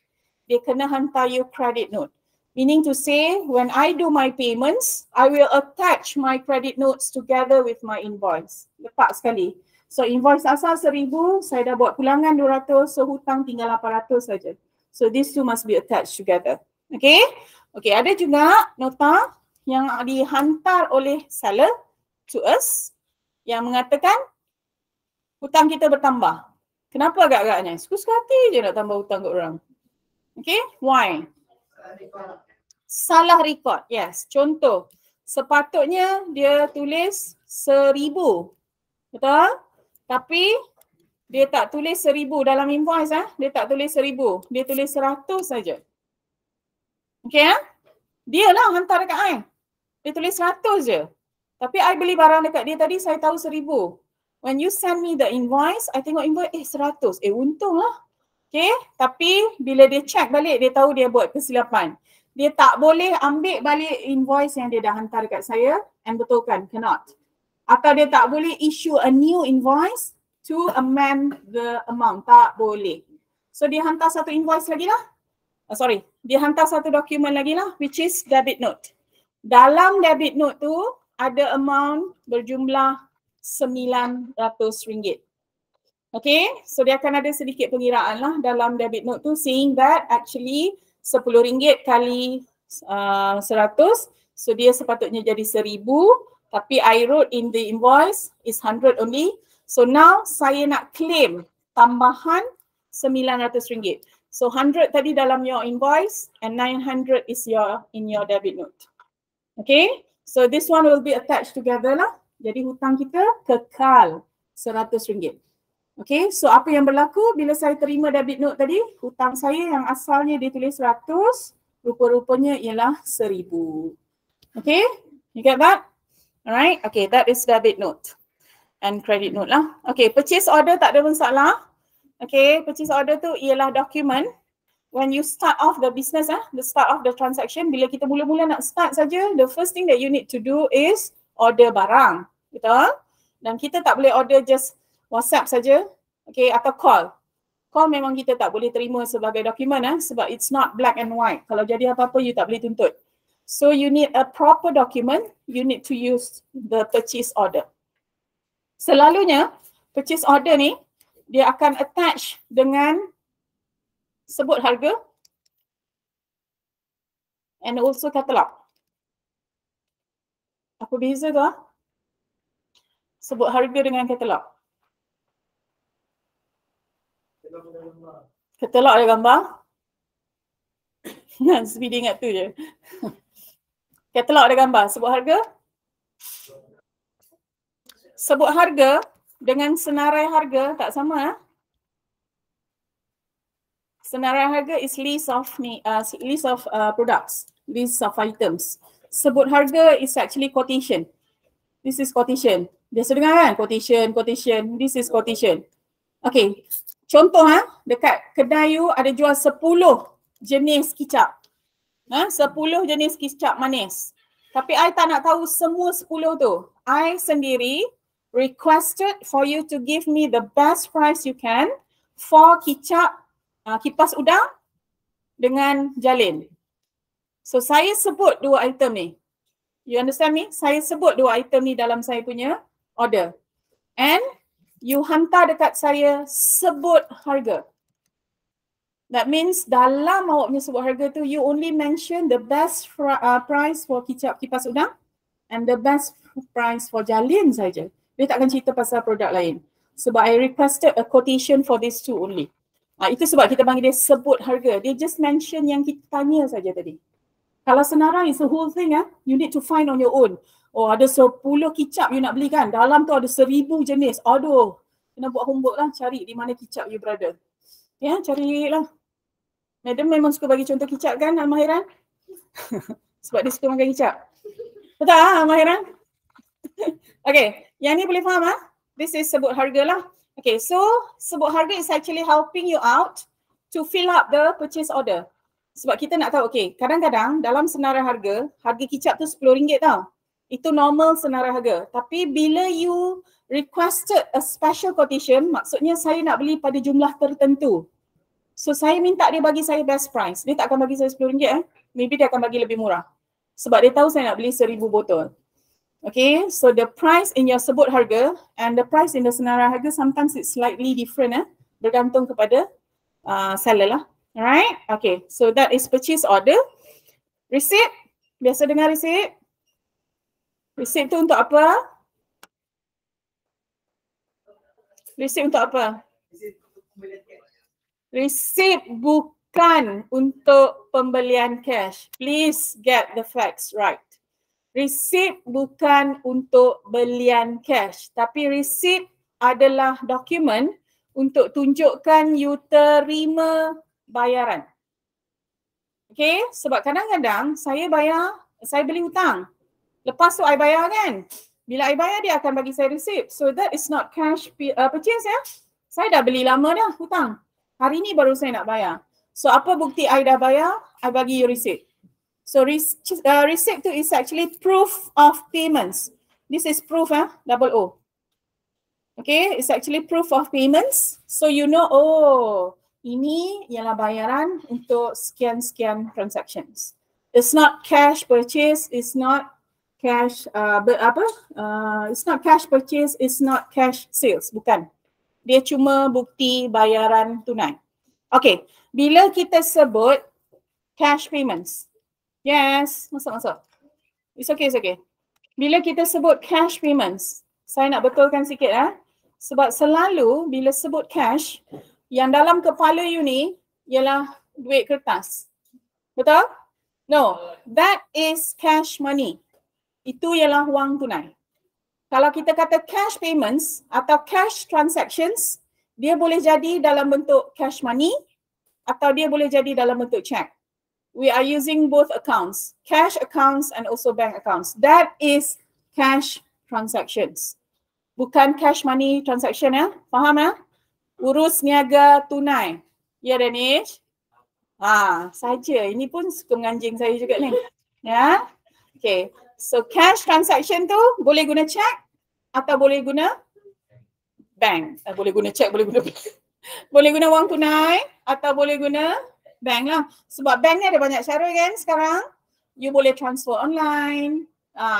Dia kena hantar you credit note. Meaning to say, when I do my payments, I will attach my credit notes together with my invoice. Letak sekali. So invoice asal 1,000, saya dah buat pulangan 200, so hutang tinggal 800 saja. So these two must be attached together. Okay? Okay, ada juga nota yang dihantar oleh seller to us yang mengatakan hutang kita bertambah. Kenapa agak-agaknya? Suka-suka hati je nak tambah hutang ke orang. Okay, why? Salah record, yes. Contoh, sepatutnya dia tulis 1,000. Betul? Tapi dia tak tulis 1,000 dalam invoice dia tak tulis 1,000. Dia tulis 100 saja. Okay Dia lah hantar dekat I. Dia tulis 100 je. Tapi I beli barang dekat dia tadi, saya tahu 1,000. When you send me the invoice, I tengok invoice, 100. Untung lah. Okay, tapi bila dia check balik, dia tahu dia buat kesilapan. Dia tak boleh ambil balik invoice yang dia dah hantar dekat saya and betulkan, cannot. Atau dia tak boleh issue a new invoice to amend the amount. Tak boleh. So dia hantar satu invoice lagi lah. Dia hantar satu dokumen lagi lah, which is debit note. Dalam debit note tu ada amount berjumlah RM900. Okay, so dia akan ada sedikit pengiraan lah dalam debit note tu, saying that actually RM10 kali 100, so dia sepatutnya jadi 1,000, tapi I wrote in the invoice is 100 only. So now saya nak claim tambahan RM900. So 100 tadi dalam your invoice and 900 is in your debit note. Okay, so this one will be attached together lah. Jadi hutang kita kekal RM100. Okay, so apa yang berlaku bila saya terima debit note tadi? Hutang saya yang asalnya ditulis 100, rupa-rupanya ialah 1,000. Okay, you get that? Alright, okay, that is debit note and credit note lah. Okay, purchase order tak ada masalah. Okay, purchase order tu ialah dokumen when you start off the business, the start of the transaction. Bila kita mula-mula nak start saja, the first thing that you need to do is order barang. Betul? Dan kita tak boleh order just WhatsApp saja, okay, atau call. Call memang kita tak boleh terima sebagai dokumen sebab it's not black and white. Kalau jadi apa-apa you tak boleh tuntut. So you need a proper document, you need to use the purchase order. Selalunya purchase order ni dia akan attach dengan sebut harga and also katalog. Apa beza tu? Sebut harga dengan katalog. Katalog ada gambar. Speedy ingat tu je. Katalog ada gambar. Sebut harga. Sebut harga dengan senarai harga tak sama. Senarai harga is list of products, list of items. Sebut harga is actually quotation. This is quotation. Biasa dengar kan? Quotation, quotation. This is quotation. Okay. Contoh dekat kedai you ada jual 10 jenis kicap. 10 jenis kicap manis. Tapi I tak nak tahu semua 10 tu. I sendiri requested for you to give me the best price you can for kicap kipas udang dengan jalin. So saya sebut dua item ni. You understand me? Saya sebut dua item ni dalam saya punya order. And you hantar dekat saya sebut harga. That means dalam awak punya sebut harga tu, you only mention the best price for kicap kipas udang and the best price for jalin saja. Dia takkan cerita pasal produk lain. Sebab I requested a quotation for these two only. Itu sebab kita panggil dia sebut harga. Dia just mention yang kita tanya saja tadi. Kalau senarai is the whole thing, you need to find on your own. Oh, ada 10 kicap you nak beli kan? Dalam tu ada 1,000 jenis. Aduh, kena buat homework lah, cari di mana kicap you berada. Ya, carilah. Madam memang suka bagi contoh kicap kan, Al-Mahiran? Sebab dia suka makan kicap. Betul Al-Mahiran? Okay, yang ni boleh faham This is sebut harga lah. Okay, so sebut harga is actually helping you out to fill up the purchase order. Sebab kita nak tahu, okay, kadang-kadang dalam senarai harga, harga kicap tu RM10 tau. Itu normal senarai harga. Tapi bila you requested a special quotation, maksudnya saya nak beli pada jumlah tertentu. So saya minta dia bagi saya best price. Dia tak akan bagi saya RM10 Maybe dia akan bagi lebih murah. Sebab dia tahu saya nak beli 1,000 botol. Okay, so the price in your sebut harga and the price in the senarai harga sometimes it's slightly different bergantung kepada seller lah. Alright, okay, so that is purchase order. Receipt, biasa dengar receipt. Receipt tu untuk apa? Receipt untuk apa? Receipt bukan untuk pembelian cash. Please get the facts right. Receipt bukan untuk belian cash, tapi receipt adalah dokumen untuk tunjukkan you terima bayaran. Okay, sebab kadang-kadang saya beli hutang. Lepas tu I bayar kan? Bila I bayar dia akan bagi saya receipt. So that is not cash purchase Saya dah beli lama dah hutang. Hari ni baru saya nak bayar. So apa bukti I dah bayar? I bagi you receipt. So receipt tu is actually proof of payments. This is proof double O. Okay, it's actually proof of payments. So you know, oh, ini ialah bayaran untuk sekian-sekian transactions. It's not cash purchase, it's not cash it's not cash purchase, it's not cash sales, bukan. Dia cuma bukti bayaran tunai. Okay, bila kita sebut cash payments. Yes, masuk. It's okay. Bila kita sebut cash payments, saya nak betulkan sikit sebab selalu bila sebut cash, yang dalam kepala you ni ialah duit kertas. Betul? No, that is cash money. Itu ialah wang tunai. Kalau kita kata cash payments atau cash transactions, dia boleh jadi dalam bentuk cash money atau dia boleh jadi dalam bentuk check. We are using both accounts, cash accounts and also bank accounts. That is cash transactions. Bukan cash money transaction ya. Faham ya? Urus niaga tunai. Ya Danish? Saja. Ini pun suka menganjing saya juga ni. Ya. Okay. So cash transaction tu boleh guna check atau boleh guna bank. Boleh guna check, boleh guna bank. Boleh guna wang tunai atau boleh guna bank lah. Sebab bank ni ada banyak cara kan sekarang. You boleh transfer online.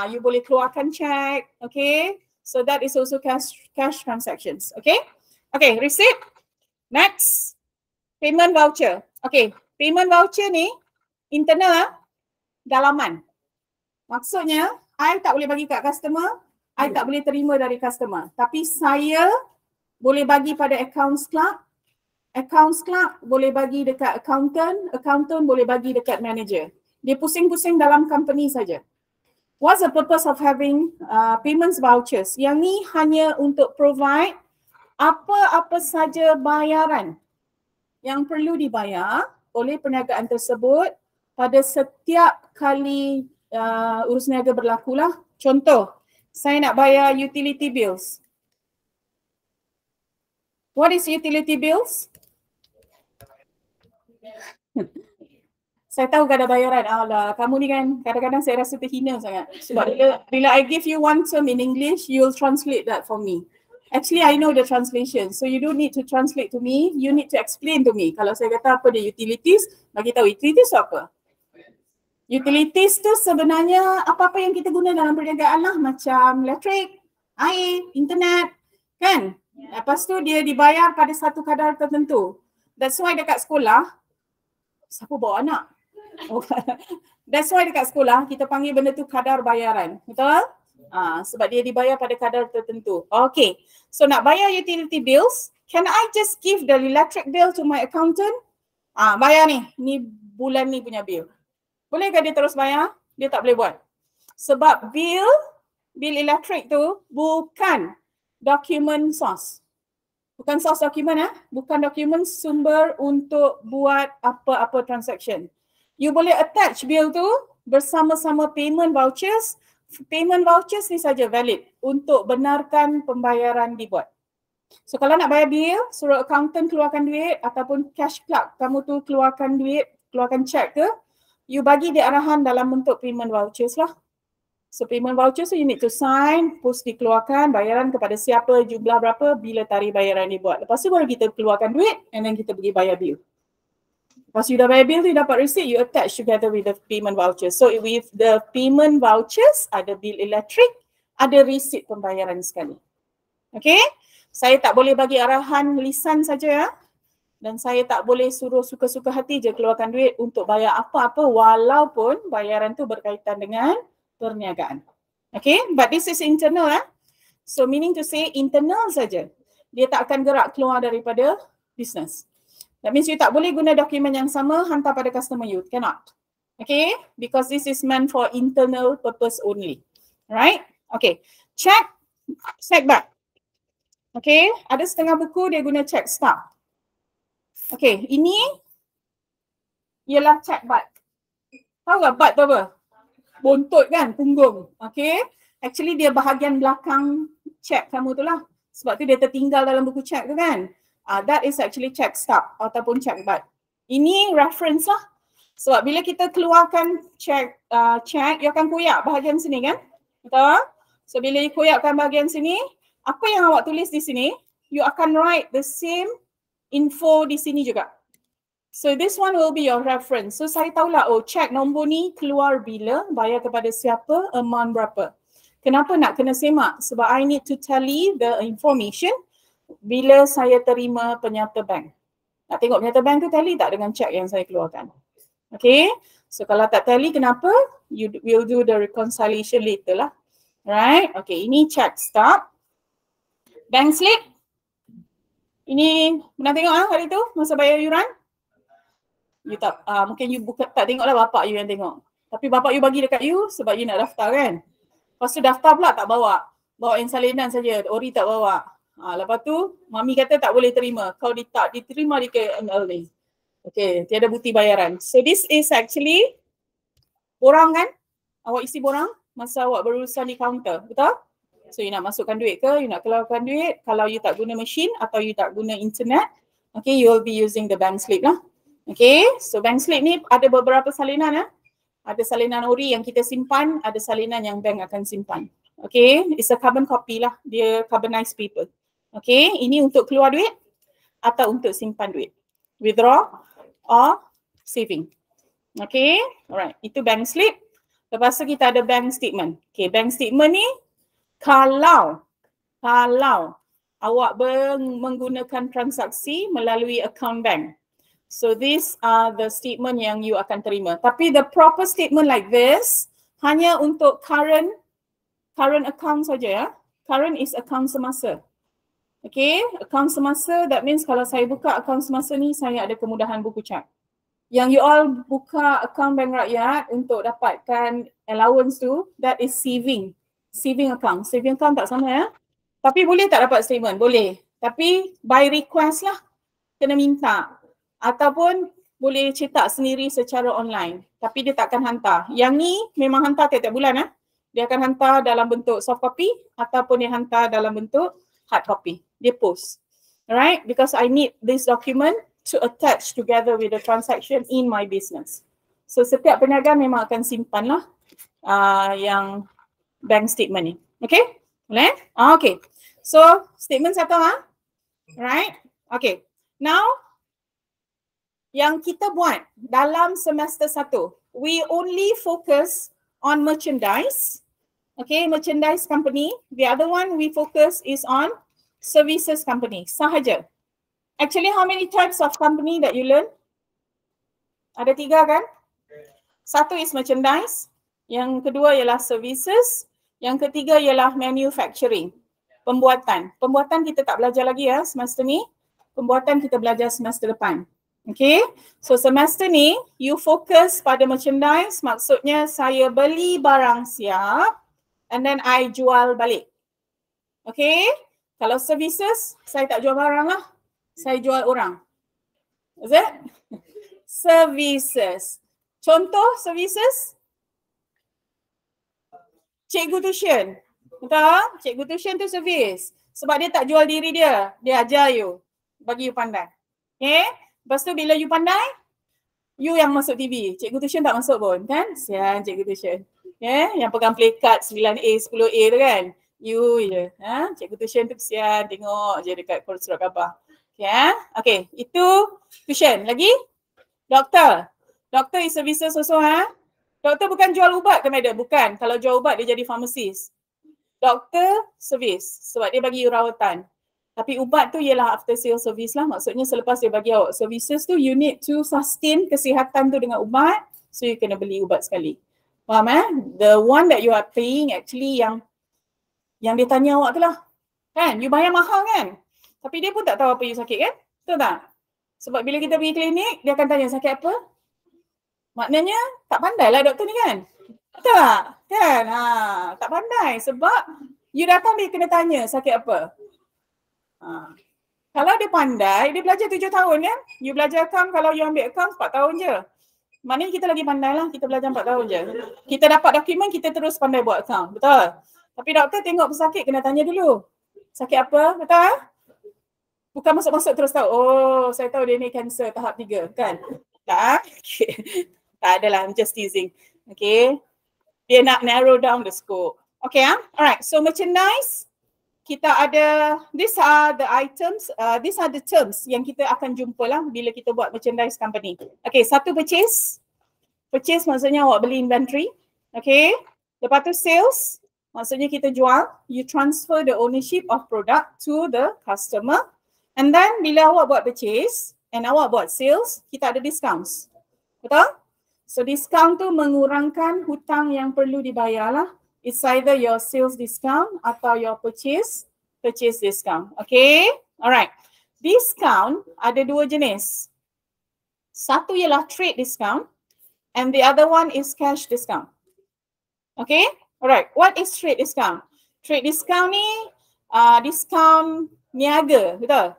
You boleh keluarkan check. Okay. So that is also cash transactions. Okay. Okay, receipt. Next. Payment voucher. Okay. Payment voucher ni internal dalaman. Maksudnya, I tak boleh bagi kat customer, I tak boleh terima dari customer. Tapi saya boleh bagi pada accounts clerk boleh bagi dekat accountant boleh bagi dekat manager. Dia pusing-pusing dalam company saja. What's the purpose of having payments vouchers? Yang ni hanya untuk provide apa-apa saja bayaran yang perlu dibayar oleh perniagaan tersebut pada setiap kali urus niaga berlaku lah. Contoh, saya nak bayar utility bills. What is utility bills? Saya tahu gak ada bayaran. Alah, kamu ni kan kadang-kadang saya rasa terhina sangat. Sebab bila I give you one term in English, you'll translate that for me. Actually, I know the translation. So you don't need to translate to me. You need to explain to me. Kalau saya kata apa dia utilities, bagi tahu utilities apa. Utilities tu sebenarnya apa-apa yang kita guna dalam perniagaan lah. Macam elektrik, air, internet, kan? Lepas tu dia dibayar pada satu kadar tertentu. That's why dekat sekolah, siapa bawa anak? That's why dekat sekolah kita panggil benda tu kadar bayaran. Betul? Sebab dia dibayar pada kadar tertentu. Okay. So nak bayar utility bills, can I just give the electric bill to my accountant? Bayar ni bulan ni punya bill. Bolehkah dia terus bayar? Dia tak boleh buat. Sebab bill elektrik tu bukan document source. Bukan source dokumen bukan dokumen sumber untuk buat apa-apa transaction. You boleh attach bill tu bersama-sama payment vouchers. Payment vouchers ni saja valid untuk benarkan pembayaran dibuat. So kalau nak bayar bill, suruh accountant keluarkan duit ataupun cash clerk kamu tu keluarkan duit, keluarkan check ke, you bagi dia arahan dalam bentuk payment vouchers lah. So payment vouchers, so you need to sign, post dikeluarkan, bayaran kepada siapa, jumlah berapa, bila tarikh bayaran dibuat. Lepas tu baru kita keluarkan duit and then kita pergi bayar bill. Lepas you dah bayar bill tu, you dapat receipt, you attach together with the payment vouchers. So with the payment vouchers, ada bill elektrik, ada receipt pembayaran sekali. Okay? Saya tak boleh bagi arahan lisan saja dan saya tak boleh suruh suka-suka hati je keluarkan duit untuk bayar apa-apa walaupun bayaran tu berkaitan dengan perniagaan. Okay, but this is internal So meaning to say internal saja. Dia tak akan gerak keluar daripada business. That means you tak boleh guna dokumen yang sama hantar pada customer you. Cannot. Okay, because this is meant for internal purpose only. Right? Okay, check back. Okay, ada setengah buku dia guna check stub. Okay, ini ialah check butt. Tahu tak butt tu apa? Bontot kan, punggung. Okay, actually dia bahagian belakang check kamu tu lah. Sebab tu dia tertinggal dalam buku check tu kan. That is actually check stub ataupun check butt. Ini reference lah. Sebab bila kita keluarkan check, you akan koyak bahagian sini kan? Betul? So bila you koyakkan bahagian sini, apa yang awak tulis di sini, you akan write the same info di sini juga. So this one will be your reference. So saya tahulah, oh check nombor ni keluar bila, bayar kepada siapa, amount berapa. Kenapa nak kena semak? Sebab I need to tally the information bila saya terima penyata bank. Nak tengok penyata bank tu tally tak dengan check yang saya keluarkan. Okay, so kalau tak tally kenapa? You will do the reconciliation later lah. Right, okay, ini check stub. Bank slip. Ini pernah tengok hari tu masa bayar yuran? You tak, mungkin you tak tengok lah, bapak you yang tengok. Tapi bapak you bagi dekat you sebab you nak daftar kan. Lepas tu daftar pula tak bawa. Bawa yang salinan saja, ori tak bawa. Lepas tu mami kata tak boleh terima. Kau tak diterima di KML ni. Okay, tiada bukti bayaran. So this is actually borang kan? Awak isi borang masa awak berurusan di kaunter, betul? So you nak masukkan duit ke, you nak keluarkan duit. Kalau you tak guna mesin atau you tak guna internet, okay, you will be using the bank slip lah. Okay, so bank slip ni ada beberapa salinan . Ada salinan ori yang kita simpan, ada salinan yang bank akan simpan. Okay, it's a carbon copy lah, dia carbonized paper. Okay, ini untuk keluar duit atau untuk simpan duit. Withdraw or saving. Okay, alright, itu bank slip. Lepas tu kita ada bank statement. Okay, bank statement ni kalau awak menggunakan transaksi melalui account bank. So these are the statement yang you akan terima. Tapi the proper statement like this hanya untuk current account saja ya. Current is account semasa. Okay, account semasa, that means kalau saya buka account semasa ni, saya ada kemudahan buku cek. Yang you all buka account bank rakyat untuk dapatkan allowance tu, that is saving account. Saving account tak sama ya. Tapi boleh tak dapat statement? Boleh. Tapi by request lah, kena minta. Ataupun boleh cetak sendiri secara online. Tapi dia takkan hantar. Yang ni memang hantar tiap-tiap bulan . Dia akan hantar dalam bentuk soft copy ataupun dia hantar dalam bentuk hard copy. Dia post. Alright? Because I need this document to attach together with the transaction in my business. So setiap peniaga memang akan simpan lah yang bank statement ni. Okay? Boleh? Okay. So statement satu right? Okay. Now yang kita buat dalam semester 1, we only focus on merchandise. Okay, merchandise company. The other one we focus is on services company sahaja. Actually, how many types of company that you learn? Ada 3 kan? Satu is merchandise. Yang kedua ialah services. Yang ketiga ialah manufacturing. Pembuatan. Pembuatan kita tak belajar lagi ya semester ni. Pembuatan kita belajar semester depan. Okay, so semester ni you fokus pada merchandise, maksudnya saya beli barang siap and then I jual balik. Okay, kalau services, saya tak jual barang lah, saya jual orang. Is it? Services. Contoh services? Cikgu tuition. Betul? Cikgu tuition tu service. Sebab dia tak jual diri dia, dia ajar you, bagi you pandai. Okay? Lepas tu bila you pandai, you yang masuk TV. Cikgu tuition tak masuk pun kan? Sian cikgu tuition. Yeah? Yang pegang play card 9A, 10A tu kan? You je. Cikgu tuition tu kesian tengok je dekat surat khabar. Okay, okay, itu tuition. Lagi? Doktor. Doktor is services also Doktor bukan jual ubat ke madam? Bukan. Kalau jual ubat dia jadi pharmacist. Doktor service sebab dia bagi you rawatan. Tapi ubat tu ialah after sale service lah. Maksudnya selepas dia bagi awak services tu, you need to sustain kesihatan tu dengan ubat. So you kena beli ubat sekali. Faham The one that you are paying actually yang dia tanya awak tu lah. Kan? You bayar mahal kan? Tapi dia pun tak tahu apa you sakit kan? Betul tak? Sebab bila kita pergi klinik, dia akan tanya sakit apa? Maknanya tak pandai lah doktor ni kan? Betul tak? Kan? Tak pandai sebab you datang dia kena tanya sakit apa? Kalau dia pandai, dia belajar 7 tahun kan? You belajar account, kalau you ambil account 4 tahun je. Maknanya kita lagi pandai lah, kita belajar 4 tahun je. Kita dapat dokumen, kita terus pandai buat account. Betul? Tapi doktor tengok pesakit kena tanya dulu. Sakit apa? Betul? Bukan masuk-masuk terus tahu, oh saya tahu dia ni kanser tahap 3 kan? Tak? Okay. Tak adalah, I'm just teasing. Okay. Dia nak narrow down the scope. Okay Alright, so merchandise. kita ada, these are the items, these are the terms yang kita akan jumpa lah bila kita buat merchandise company. Okay, satu purchase. Purchase maksudnya awak beli inventory. Okay, lepas tu sales, maksudnya kita jual. You transfer the ownership of product to the customer. And then bila awak buat purchase and awak buat sales, kita ada discounts. Betul? So discount tu mengurangkan hutang yang perlu dibayar lah. It's either your sales discount atau your purchase discount. Okay? Alright. Discount ada dua jenis. Satu ialah trade discount and the other one is cash discount. Okay? Alright. What is trade discount? Trade discount ni diskaun niaga. Betul?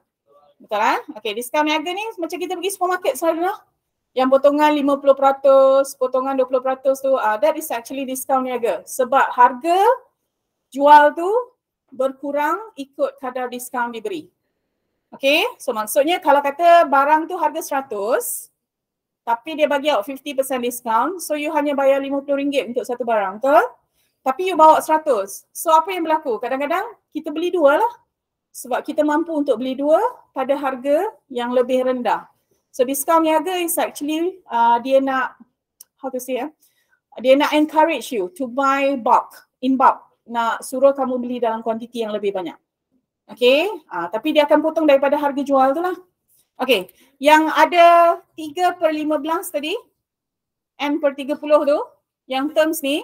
Betul lah? Okay. Diskaun niaga ni macam kita pergi supermarket selalu lah. Yang potongan 50%, potongan 20% tu, that is actually discount niaga. Sebab harga jual tu berkurang ikut kadar diskaun diberi. Okay, so maksudnya kalau kata barang tu harga 100, tapi dia bagi out 50% diskaun, so you hanya bayar RM50 untuk satu barang ke? Tapi you bawa 100. So apa yang berlaku? Kadang-kadang kita beli dua lah. Sebab kita mampu untuk beli dua pada harga yang lebih rendah. So discount niaga is actually dia nak, how to say dia nak encourage you to buy bulk, in bulk. Nak suruh kamu beli dalam kuantiti yang lebih banyak. Okay, tapi dia akan potong daripada harga jual tu lah. Okay, yang ada 3/15 tadi, N/30 tu, yang terms ni,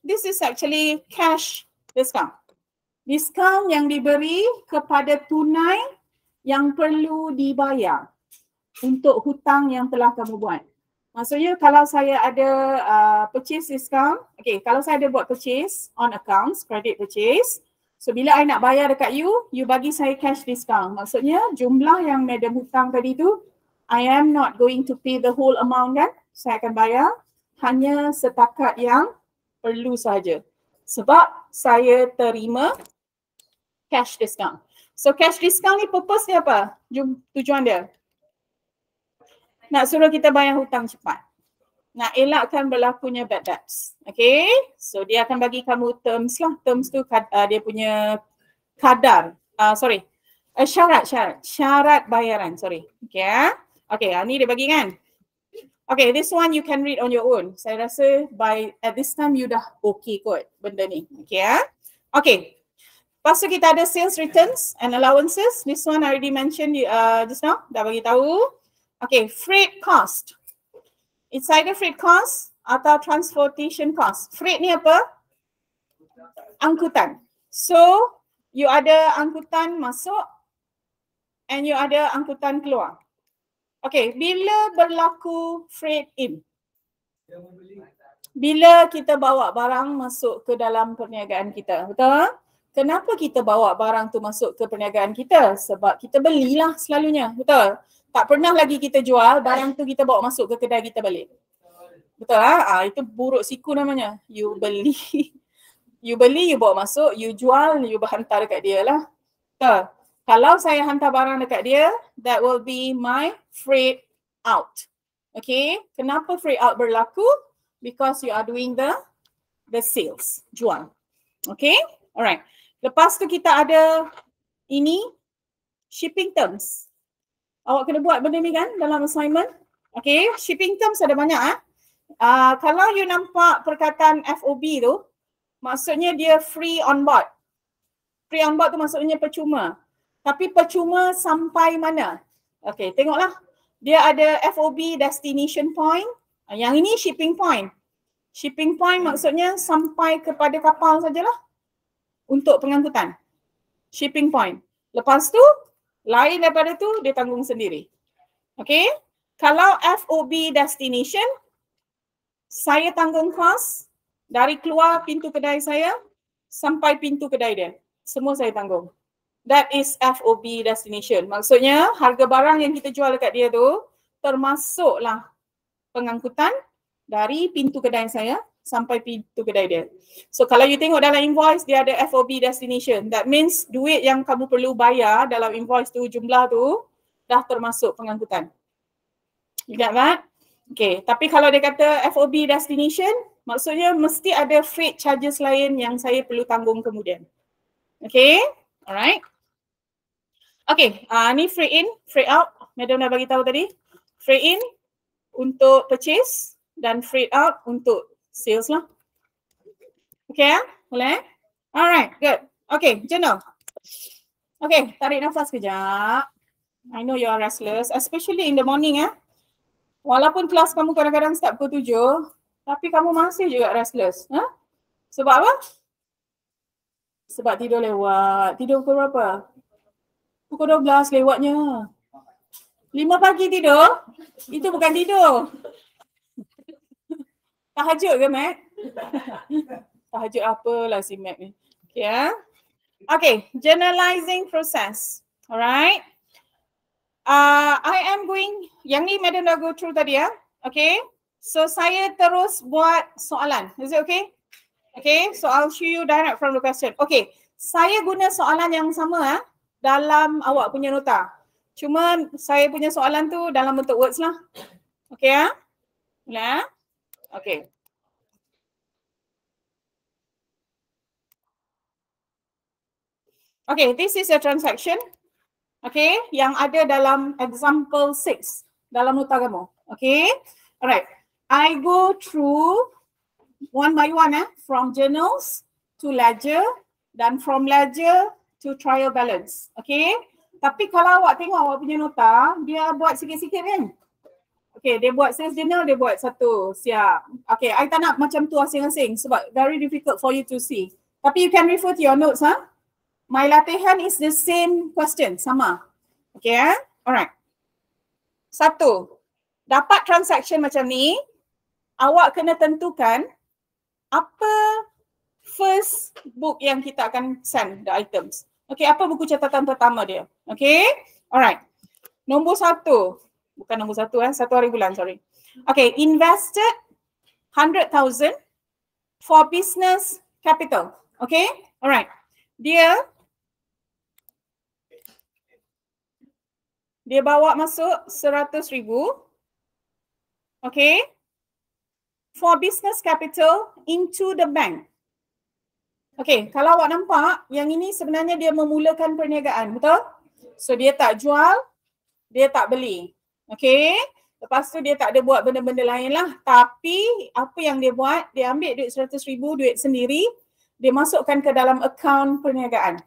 this is actually cash discount. Diskaun yang diberi kepada tunai yang perlu dibayar untuk hutang yang telah kamu buat. Maksudnya kalau saya ada purchase discount, okay, kalau saya ada buat purchase on accounts, credit purchase, so bila I nak bayar dekat you bagi saya cash discount. Maksudnya jumlah yang madam hutang tadi tu, I am not going to pay the whole amount kan, saya akan bayar hanya setakat yang perlu saja. Sebab saya terima cash discount. So cash discount ni purpose dia apa? Tujuan dia? Nak suruh kita bayar hutang cepat. Nak elakkan berlakunya bad debts. Okay. So dia akan bagi kamu terms lah. Terms tu dia punya kadar. Syarat bayaran. Sorry. Okay. Okay, ni dia bagi kan. Okay, this one you can read on your own. Saya rasa at this time you dah okay kot benda ni. Okay. Okay. Lepas tu kita ada sales returns and allowances. This one I already mentioned just now. Dah bagi tahu. Okay, freight cost. It's either freight cost atau transportation cost. Freight ni apa? Angkutan. So, you ada angkutan masuk and you ada angkutan keluar. Okay, bila berlaku freight in? Bila kita bawa barang masuk ke dalam perniagaan kita, betul? Kenapa kita bawa barang tu masuk ke perniagaan kita? Sebab kita belilah selalunya, betul? Tak pernah lagi kita jual, barang tu kita bawa masuk ke kedai kita balik. Betul lah? Itu buruk siku namanya. You beli, you bawa masuk, you jual, you hantar dekat dia lah. Betul? Kalau saya hantar barang dekat dia, that will be my freight out. Okay? Kenapa freight out berlaku? Because you are doing the sales, jual. Okay? Alright. Lepas tu kita ada ini, shipping terms. Awak kena buat benda ni kan dalam assignment. Okay, shipping terms ada banyak kalau you nampak perkataan FOB tu, maksudnya dia free on board. Free on board tu maksudnya percuma. Tapi percuma sampai mana? Okay, tengoklah. Dia ada FOB destination point. Yang ini shipping point. Shipping point maksudnya sampai kepada kapal sajalah untuk pengangkutan. Shipping point. Lepas tu lain daripada tu, dia tanggung sendiri. Okay. Kalau FOB destination, saya tanggung kos dari keluar pintu kedai saya sampai pintu kedai dia. Semua saya tanggung. That is FOB destination. Maksudnya harga barang yang kita jual dekat dia tu termasuklah pengangkutan dari pintu kedai saya sampai pintu kedai dia. So kalau you tengok dalam invoice dia ada FOB destination. That means duit yang kamu perlu bayar dalam invoice tu, jumlah tu dah termasuk pengangkutan. You got that? Okay, tapi kalau dia kata FOB destination, maksudnya mesti ada freight charges lain yang saya perlu tanggung kemudian. Okay, Alright. Okay, ni free in, free out. Madam dah bagi tahu tadi. Free in untuk purchase dan free out untuk sales lah. Okay, boleh? Alright, good. Okay, journal. Okay, tarik nafas kejap. I know you are restless, especially in the morning Walaupun kelas kamu kadang-kadang start pukul 7, tapi kamu masih juga restless. Sebab apa? Sebab tidur lewat. Tidur pukul berapa? Pukul 12 lewatnya. 5 pagi tidur? Itu bukan tidur. Tahajud ke, Mac? Tahajud apalah si Mac ni. Okay, Okay, generalizing process. Alright. I am going, yang ni Madam dah go through tadi Okay. So saya terus buat soalan. Is it okay? Okay, so I'll show you direct from the question. Okay, saya guna soalan yang sama dalam awak punya nota. Cuma saya punya soalan tu dalam bentuk words lah. Okay Boleh Okay. Okay, this is a transaction. Okay, yang ada dalam example 6 dalam nota kamu. Okay, alright. I go through one by one from journals to ledger dan from ledger to trial balance. Okay, tapi kalau awak tengok awak punya nota, dia buat sikit-sikit kan? Okay, dia buat sales journal, dia buat satu. Siap. Okay, I tak nak macam tu asing-asing sebab very difficult for you to see. Tapi you can refer to your notes My latihan is the same question, sama. Okay, alright. 1. Dapat transaction macam ni, awak kena tentukan apa first book yang kita akan send the items. Okay, apa buku catatan pertama dia? Okay, alright. Nombor 1, bukan nombor 1 1 hari bulan, sorry. Okay, invested 100,000 for business capital. Okay, alright. Dia bawa masuk 100,000. Okay. For business capital into the bank. Okay, kalau awak nampak, yang ini sebenarnya dia memulakan perniagaan, betul? So dia tak jual, dia tak beli. Okay. Lepas tu dia tak ada buat benda-benda lain lah. Tapi apa yang dia buat, dia ambil duit 100,000, duit sendiri, dia masukkan ke dalam akaun perniagaan.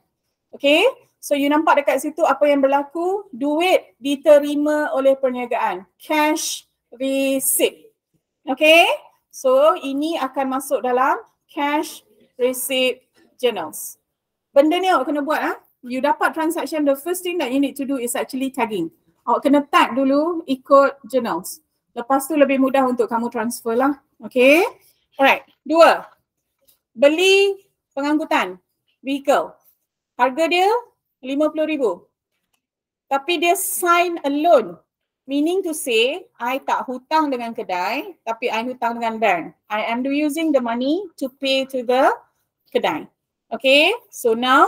Okay. So you nampak dekat situ apa yang berlaku, duit diterima oleh perniagaan, cash receipt. Okay, so ini akan masuk dalam cash receipt journals. Benda ni awak kena buat You dapat transaction, the first thing that you need to do is actually tagging. Awak kena tag dulu ikut journals. Lepas tu lebih mudah untuk kamu transfer lah. Okay, alright. 2, beli pengangkutan, vehicle. Harga dia 50,000. Tapi dia sign a loan. Meaning to say, I tak hutang dengan kedai, tapi I hutang dengan bank. I am using the money to pay to the kedai. Okay, so now,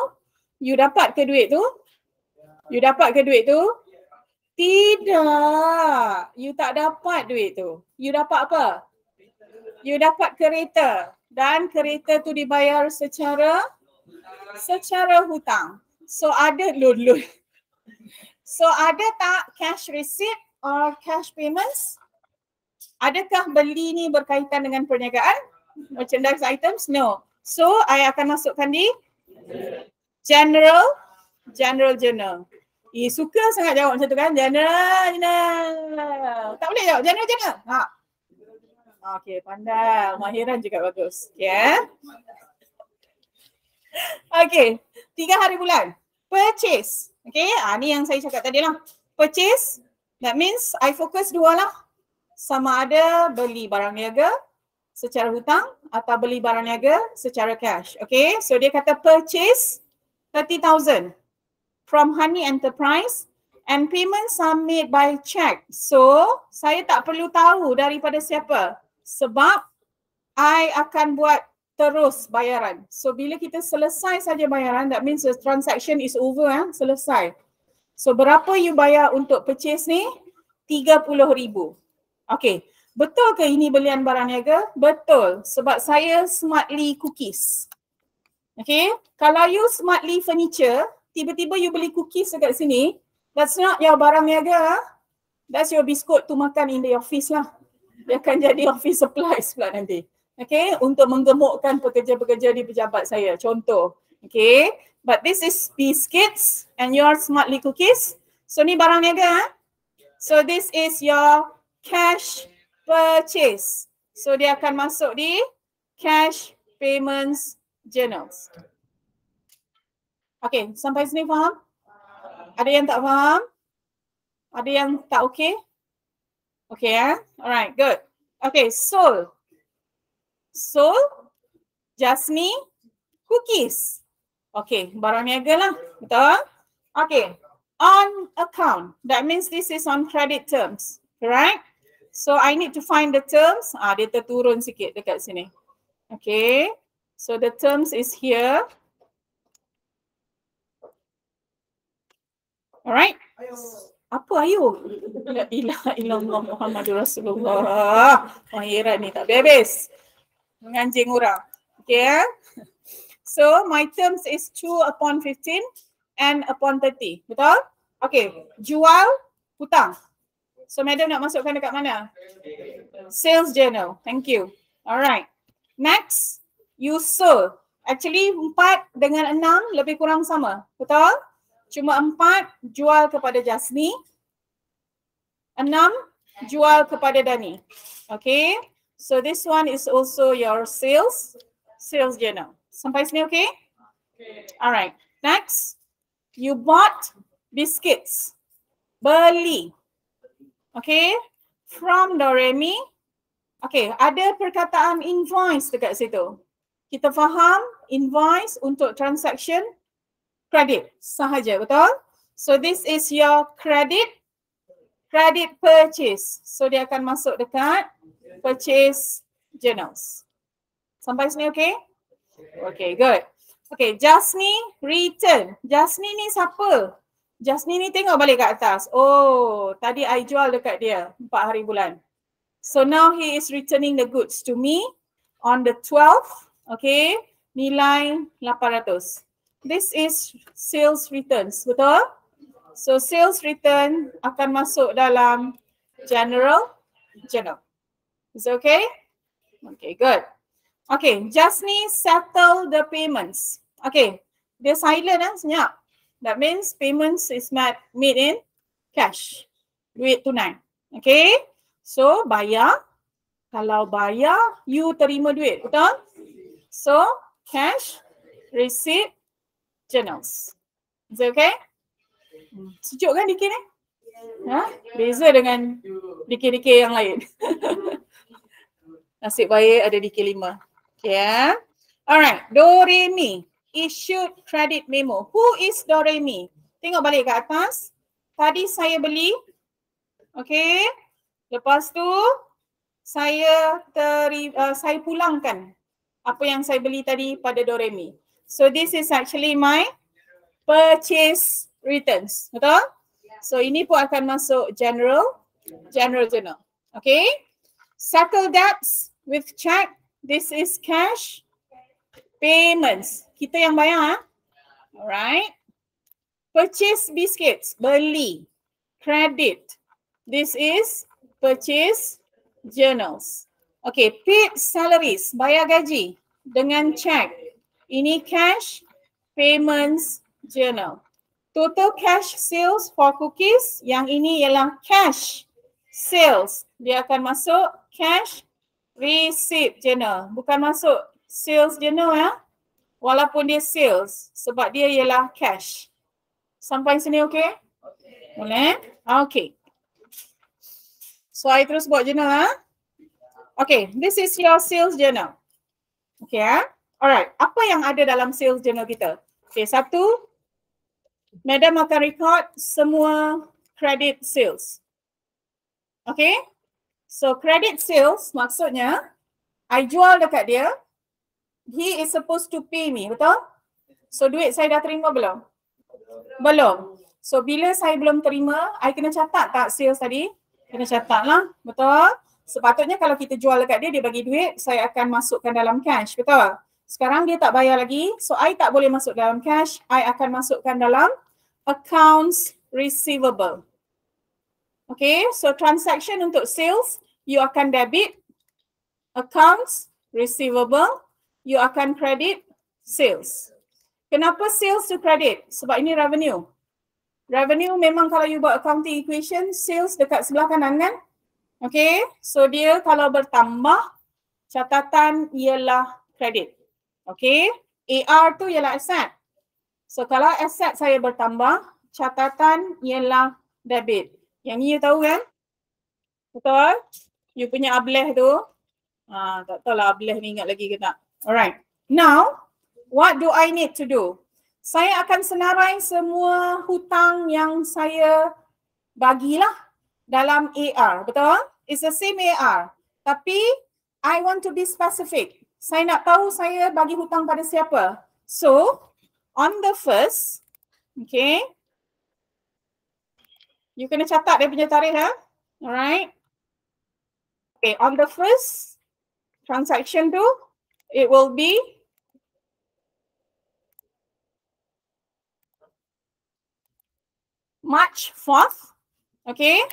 you dapat ke duit tu? You dapat ke duit tu? Tidak. You tak dapat duit tu. You dapat apa? You dapat kereta. Dan kereta tu dibayar secara hutang. So ada loan. So ada tak cash receipt or cash payments? Adakah beli ni berkaitan dengan perniagaan? Merchandise items? No. So I akan masukkan di general journal. Suka sangat jawab macam tu kan? General. Tak boleh jawab general. Okay, pandai. Mahiran juga bagus. Okay. Okay, 3 hari bulan. Purchase. Okay, ni yang saya cakap tadi lah. Purchase, that means I fokus 2 lah. Sama ada beli barang niaga secara hutang atau beli barang niaga secara cash. Okay, so dia kata purchase 30,000 from Honey Enterprise and payments are made by check. So, saya tak perlu tahu daripada siapa sebab I akan buat terus bayaran. So bila kita selesai saja bayaran, that means the transaction is over, selesai. So berapa you bayar untuk purchase ni? 30,000. Okay, betul ke ini belian barang niaga? Betul, sebab saya Smartly Cookies. Okay, kalau you Smartly Furniture, tiba-tiba you beli cookies dekat sini, that's not your barang niaga. That's your biskut to makan in the office lah. Dia akan jadi office supplies pula nanti. Okay, untuk menggemukkan pekerja-pekerja di pejabat saya. Contoh. Okay, but this is biscuits and your smartly cookies. So ni barang niaga. So this is your cash purchase. So dia akan masuk di cash payments journals. Okay, sampai sini faham? Ada yang tak faham? Ada yang tak okay? Okay alright, good. Okay, sold. Sold, Jasmine, cookies. Okay, barang niaga lah, betul? Okay, on account. That means this is on credit terms, correct? So I need to find the terms. Dia terturun sikit dekat sini. Okay, so the terms is here. Alright. Apa ayo? La ilaha illallah Muhammadur Rasulullah. Akhirat ni tak habis. Menganjing orang. Okay. So my terms is 2/15 and upon 30. Betul? Okay. Jual, hutang. So madam nak masukkan dekat mana? Sales journal. Thank you. Alright. Next, you sold. Actually 4 dengan 6 lebih kurang sama. Betul? Cuma 4 jual kepada Jasni, 6 jual kepada Dani. Okay, so this one is also your sales journal. Sampai sini okay? Alright, next, you bought biscuits, beli. Okay, from Doremi. Okay, ada perkataan invoice dekat situ. Kita faham invoice untuk transaction credit sahaja, betul? So this is your credit purchase. So dia akan masuk dekat purchase journals. Sampai sini okay? Okay, good. Okay, Jasni return. Jasni ni siapa? Jasni ni tengok balik kat atas. Oh, tadi I jual dekat dia 4 hari bulan. So now he is returning the goods to me on the 12th. Okay, nilai 800. This is sales returns, betul? So sales return akan masuk dalam general journal. Is it okay? Okay, good. Okay, Jasni settle the payments. Okay, dia silent senyap. That means payments is made in cash. Duit tunai. Okay, so bayar. Kalau bayar, you terima duit, betul? So cash, receipt, journals. Is it okay? Sejuk kan dikir ni? Beza dengan dikir-dikir yang lain. Nasib baik ada dikir 5. Okay. Alright, Doremi issued credit memo. Who is Doremi? Tengok balik ke atas. Tadi saya beli. Okay. Lepas tu saya pulangkan apa yang saya beli tadi pada Doremi. So this is actually my purchase returns. Betul? So ini pun akan masuk general journal. Okay? Settle debts with check. This is cash payments. Kita yang bayar. Alright. Purchase biscuits. Beli. Credit. This is purchase journals. Okay. Paid salaries. Bayar gaji dengan check. Ini cash payments journal. Total cash sales for cookies. Yang ini ialah cash sales. Dia akan masuk cash receipt journal. Bukan masuk sales journal ya. Walaupun dia sales. Sebab dia ialah cash. Sampai sini okay? Boleh? Okay. So I terus buat journal ha. Okay. This is your sales journal. Okay ha. Alright, apa yang ada dalam sales journal kita? Okay, 1, madam akan record semua credit sales. Okay, so credit sales maksudnya, I jual dekat dia, he is supposed to pay me, betul? So duit saya dah terima belum? Belum. So bila saya belum terima, I kena catat tak sales tadi? Kena catat lah, betul? Sepatutnya kalau kita jual dekat dia, dia bagi duit, saya akan masukkan dalam cash, betul? Sekarang dia tak bayar lagi. So I tak boleh masuk dalam cash. I akan masukkan dalam accounts receivable. Okay, so transaction untuk sales, you akan debit accounts receivable, you akan credit sales. Kenapa sales to credit? Sebab ini revenue. Revenue memang kalau you buat accounting equation, sales dekat sebelah kanan kan? Okay, so dia kalau bertambah, catatan ialah credit. Okay, AR tu ialah asset. So kalau asset saya bertambah, catatan ialah debit. Yang ni you tahu kan? Betul? You punya ableh tu. Tak tahu lah ableh ni ingat lagi ke tak. Alright. Now, what do I need to do? Saya akan senarai semua hutang yang saya bagilah dalam AR. Betul? It's the same AR. Tapi, I want to be specific. Saya nak tahu saya bagi hutang pada siapa. So, on the first, okay. You kena catat dia punya tarikh ha. Alright. Okay, on the first transaction tu, it will be March 4th. Okay.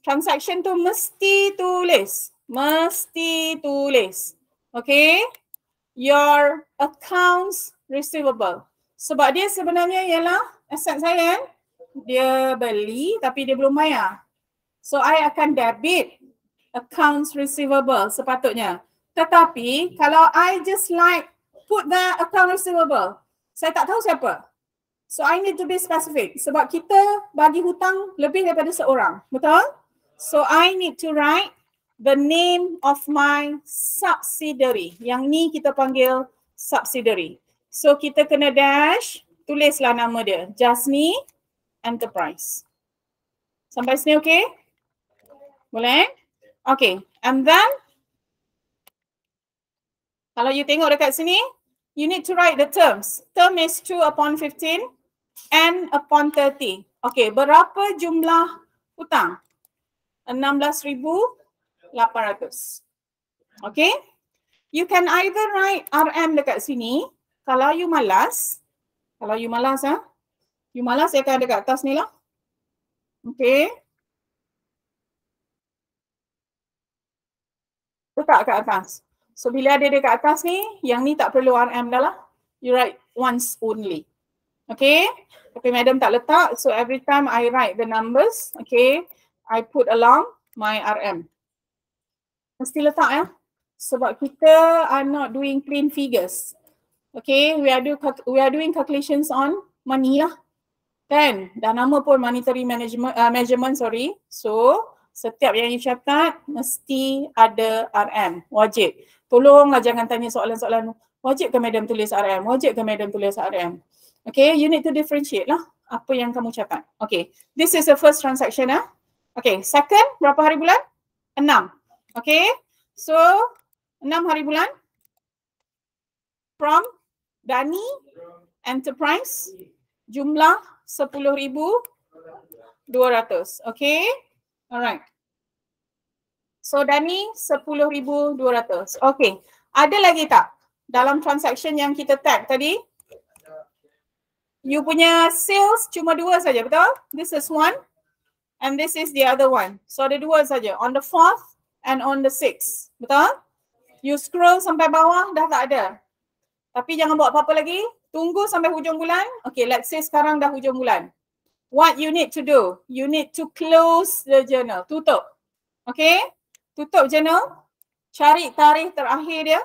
Transaction tu mesti tulis. Mesti tulis. Okay. Your accounts receivable. Sebab dia sebenarnya ialah aset saya. Dia beli tapi dia belum bayar. So I akan debit accounts receivable sepatutnya. Tetapi kalau I just like put the account receivable, saya tak tahu siapa. So I need to be specific sebab kita bagi hutang lebih daripada seorang. Betul? So I need to write the name of my subsidiary. Yang ni kita panggil subsidiary. So kita kena dash, tulislah nama dia. Jasni Enterprise. Sampai sini okay? Boleh? Okay. And then kalau you tengok dekat sini, you need to write the terms. Term is 2 upon 15 and upon 30. Okay, berapa jumlah hutang? 16,800. Okay. You can either write RM dekat sini. Kalau you malas ha. You malas, saya akan dekat atas ni lah. Okay. Letak kat atas. So bila ada dekat atas ni, yang ni tak perlu RM dah lah. You write once only. Okay. Tapi madam tak letak. So every time I write the numbers, okay, I put along my RM. Mesti letak ya. Sebab kita are not doing clean figures. Okay, we are doing calculations on money lah. Kan? Dah nama pun monetary measurement, sorry. So, setiap yang you catat mesti ada RM. Wajib. Tolonglah jangan tanya soalan-soalan, wajib ke madam tulis RM? Wajib ke madam tulis RM? Okay, you need to differentiate lah apa yang kamu catat. Okay, this is the first transaction lah. Okay, second, berapa hari bulan? 6. Okay, so 6 hari bulan from Dani Enterprise, jumlah 10,200. Okay, alright. So Dani 10,200. Okay, ada lagi tak dalam transaction yang kita tag tadi? You punya sales cuma 2 saja, betul? This is 1 and this is the other one. So ada 2 saja, on the 4th and on the 6th. Betul? You scroll sampai bawah dah tak ada. Tapi jangan buat apa-apa lagi. Tunggu sampai hujung bulan. Okay, let's say sekarang dah hujung bulan. What you need to do? You need to close the journal. Tutup. Okay? Tutup journal. Cari tarikh terakhir dia,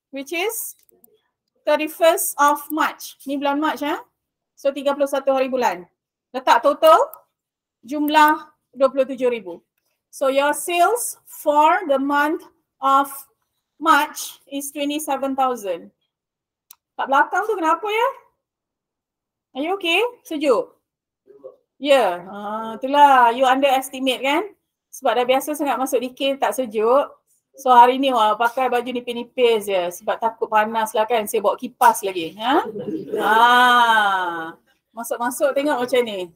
which is 31st of March. Ni bulan March ya. So 31 hari bulan. Letak total jumlah 27,000. So your sales for the month of March is 27,000. Kat belakang tu kenapa ya? Are you okay? Sejuk? Ya, itulah you underestimate kan? Sebab dah biasa sangat masuk DK tak sejuk. So hari ni pakai baju nipis-nipis je sebab takut panas lah kan. Saya bawa kipas lagi. Masuk-masuk tengok macam ni.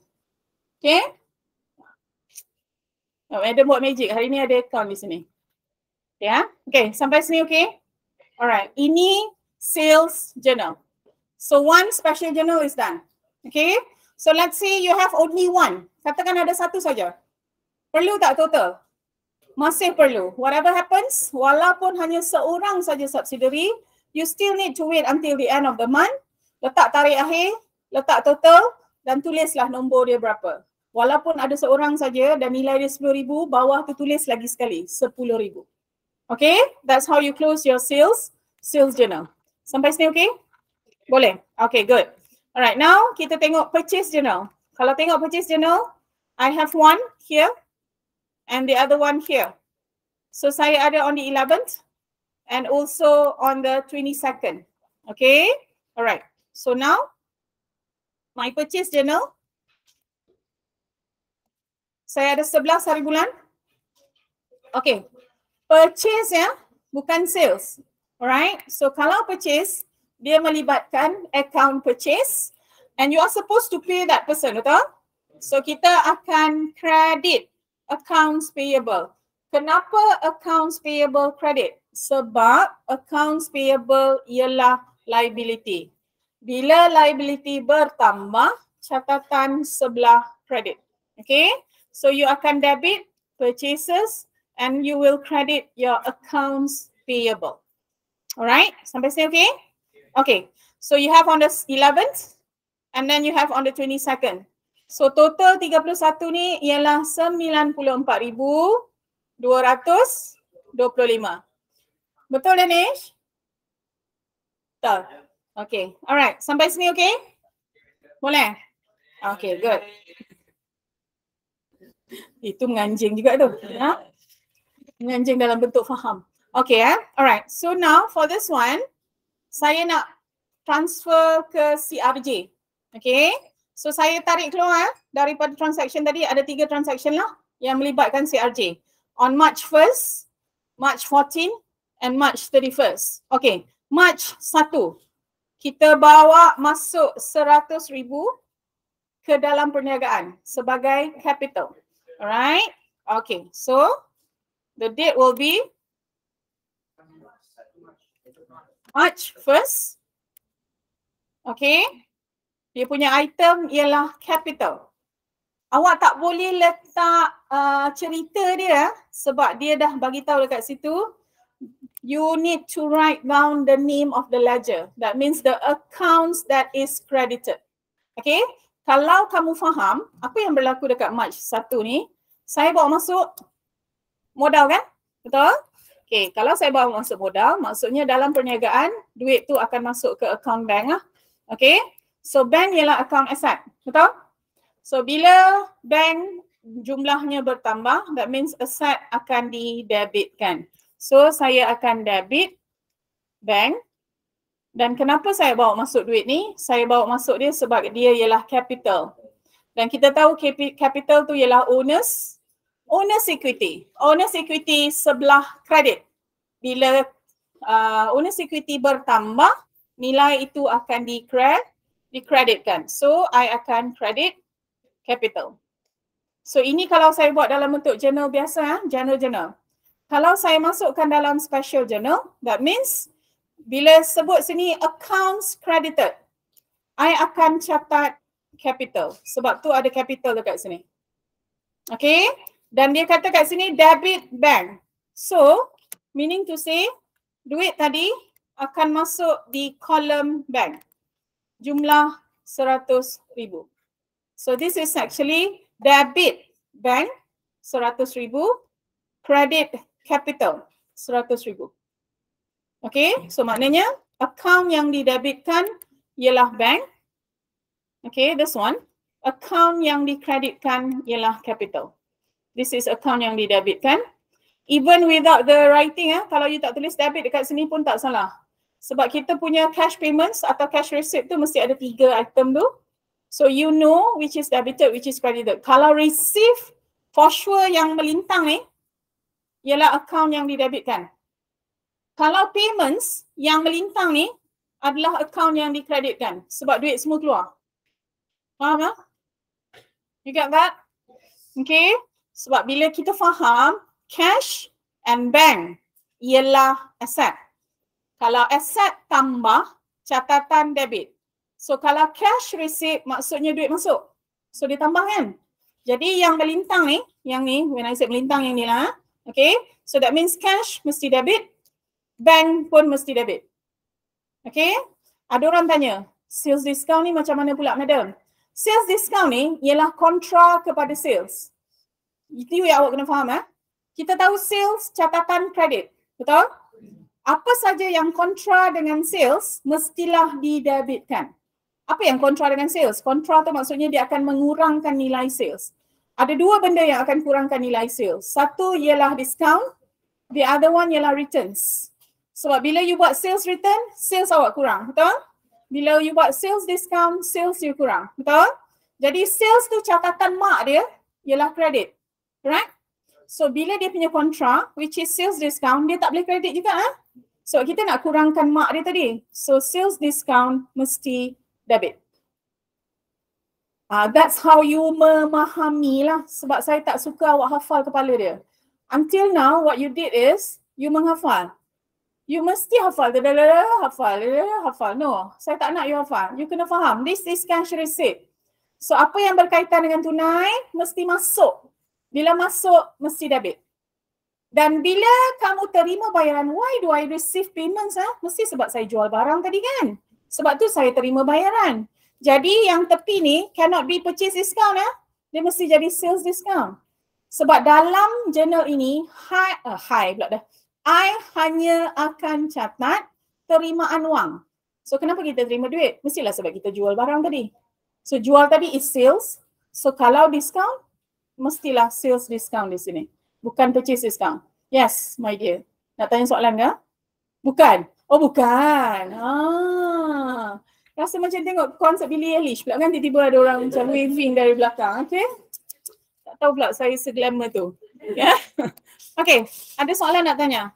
Okay? Madam buat magic. Hari ni ada account di sini. Ya? Okay, sampai sini okay? Alright, ini sales journal. So one special journal is done. Okay. So let's say you have only one. Katakan ada satu saja. Perlu tak total? Masih perlu. Whatever happens, walaupun hanya seorang saja subsidiary, you still need to wait until the end of the month. Letak tarikh akhir, letak total dan tulislah nombor dia berapa. Walaupun ada seorang saja dan nilai dia 10,000, bawah tu tulis lagi sekali 10,000. Okay, that's how you close your sales journal. Sampai sini okay? Boleh? Okay, good. Alright, now kita tengok purchase journal. Kalau tengok purchase journal, I have one here and the other one here. So saya ada on the 11th and also on the 22nd. Okay, alright. So now, my purchase journal, saya ada 11 hari bulan. Okay, purchase ya, bukan sales. Alright, so kalau purchase, dia melibatkan account purchase and you are supposed to pay that person, betul? So kita akan credit accounts payable. Kenapa accounts payable credit? Sebab accounts payable ialah liability. Bila liability bertambah, catatan sebelah credit. Okay, so you akan debit purchases and you will credit your accounts payable. Alright, sampai sini okay? Okay, so you have on the 11th and then you have on the 22nd. So total 31 ni ialah 94,225. Betul Danish? Betul. Okay, alright. Sampai sini okay? Boleh? Okay, good. Itu menganjing juga tu. Ha? Menganjing dalam bentuk faham. Okay, alright. So now for this one, saya nak transfer ke CRJ. Okay. So saya tarik keluar daripada transaction tadi, ada 3 transaction lah yang melibatkan CRJ. On March 1st, March 14 and March 31st. Okay, March 1. Kita bawa masuk 100,000 ke dalam perniagaan sebagai capital. Alright. Okay, so the date will be March 1st. Okay. Dia punya item ialah capital. Awak tak boleh letak cerita dia sebab dia dah bagi tahu dekat situ. You need to write down the name of the ledger. That means the accounts that is credited. Okay. Kalau kamu faham apa yang berlaku dekat March 1 ni, saya bawa masuk modal kan? Betul? Okay. Kalau saya bawa masuk modal, maksudnya dalam perniagaan, duit tu akan masuk ke account bank lah. Okay. So bank ialah account asset. Betul? So bila bank jumlahnya bertambah, that means asset akan didebitkan. So saya akan debit bank. Dan kenapa saya bawa masuk duit ni? Saya bawa masuk dia sebab dia ialah capital. Dan kita tahu capital tu ialah owner's equity. Owner's equity sebelah credit. Bila owner's equity bertambah, nilai itu akan dikreditkan. So I akan credit capital. So ini kalau saya buat dalam bentuk journal biasa, journal. Kalau saya masukkan dalam special journal, that means bila sebut sini accounts credited, I akan catat capital. Sebab tu ada capital dekat sini. Okay. Dan dia kata kat sini debit bank. So, meaning to say, duit tadi akan masuk di column bank. Jumlah 100,000. So, this is actually debit bank 100,000, credit capital 100,000. Okay, so maknanya account yang didebitkan ialah bank. Okay, this one. Account yang dikreditkan ialah capital. This is account yang didebitkan. Even without the writing, kalau you tak tulis debit dekat sini pun tak salah. Sebab kita punya cash payments atau cash receipt tu mesti ada 3 item tu. So you know which is debited, which is credited. Kalau receive, for sure yang melintang ni ialah account yang didebitkan. Kalau payments yang melintang ni adalah account yang dikreditkan sebab duit semua keluar. Faham tak? You get that? Okay. Sebab bila kita faham cash and bank ialah asset. Kalau aset tambah, catatan debit. So kalau cash receipt maksudnya duit masuk. So dia tambah kan. Jadi yang melintang ni, yang ni, when I say melintang yang ni lah. Okay, so that means cash mesti debit, bank pun mesti debit. Okay, ada orang tanya, sales discount ni macam mana pula madam? Sales discount ni ialah kontra kepada sales. Itu yang awak kena faham Kita tahu sales catatan kredit, betul? Apa saja yang kontra dengan sales mestilah didebitkan. Apa yang kontra dengan sales? Kontra tu maksudnya dia akan mengurangkan nilai sales. Ada dua benda yang akan kurangkan nilai sales. Satu ialah discount, the other one ialah returns. Sebab bila you buat sales return, sales awak kurang, betul? Bila you buat sales discount, sales you kurang, betul? Jadi sales tu catatan mak dia ialah kredit, right? So bila dia punya kontra, which is sales discount, dia tak boleh kredit juga So kita nak kurangkan mak dia tadi. So sales discount mesti debit. That's how you memahami lah. Sebab saya tak suka awak hafal kepala dia. Until now, what you did is, you menghafal. You mesti hafal. Hafal. No, saya tak nak you hafal. You kena faham. This is cash receipt. So apa yang berkaitan dengan tunai, mesti masuk. Bila masuk, mesti debit. Dan bila kamu terima bayaran, why do I receive payments? Mesti sebab saya jual barang tadi kan? Sebab tu saya terima bayaran. Jadi yang tepi ni cannot be purchase discount Dia mesti jadi sales discount. Sebab dalam journal ini, I hanya akan catat terimaan wang. So kenapa kita terima duit? Mestilah sebab kita jual barang tadi. So jual tadi is sales. So kalau discount, mestilah sales discount di sini. Bukan purchase discount. Yes, my dear. Nak tanya soalan ke? Bukan? Oh bukan. Rasa macam tengok konsep Billie Eilish pula kan, tiba-tiba ada orang macam waving dari belakang. Okay? Tak tahu pula saya seglamour tu. Yeah? Okay, ada soalan nak tanya?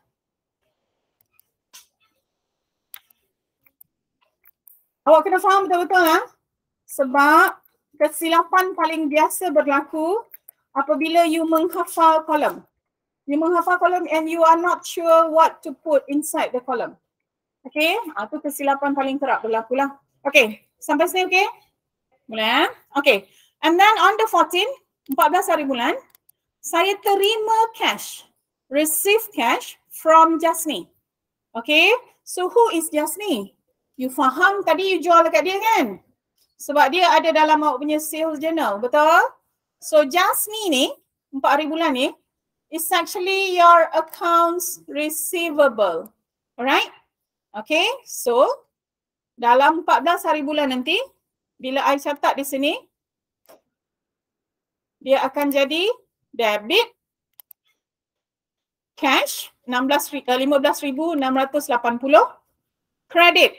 Awak kena faham betul-betul sebab kesilapan paling biasa berlaku apabila you menghafal kolom. You menghafal kolom and you are not sure what to put inside the column. Okay, itu kesilapan paling kerap berlaku lah. Okay, sampai sini okay? Boleh Okay, and then on the 14 hari bulan, saya terima cash, receive cash from Jasni. Okay, so who is Jasni? You faham tadi you jual dekat dia kan? Sebab dia ada dalam awak punya sales journal, betul? So Jasni ni, 4 hari bulan ni, is actually your accounts receivable. Alright? Okay, so dalam 14 hari bulan nanti, bila I catat di sini, dia akan jadi debit cash 15,680, credit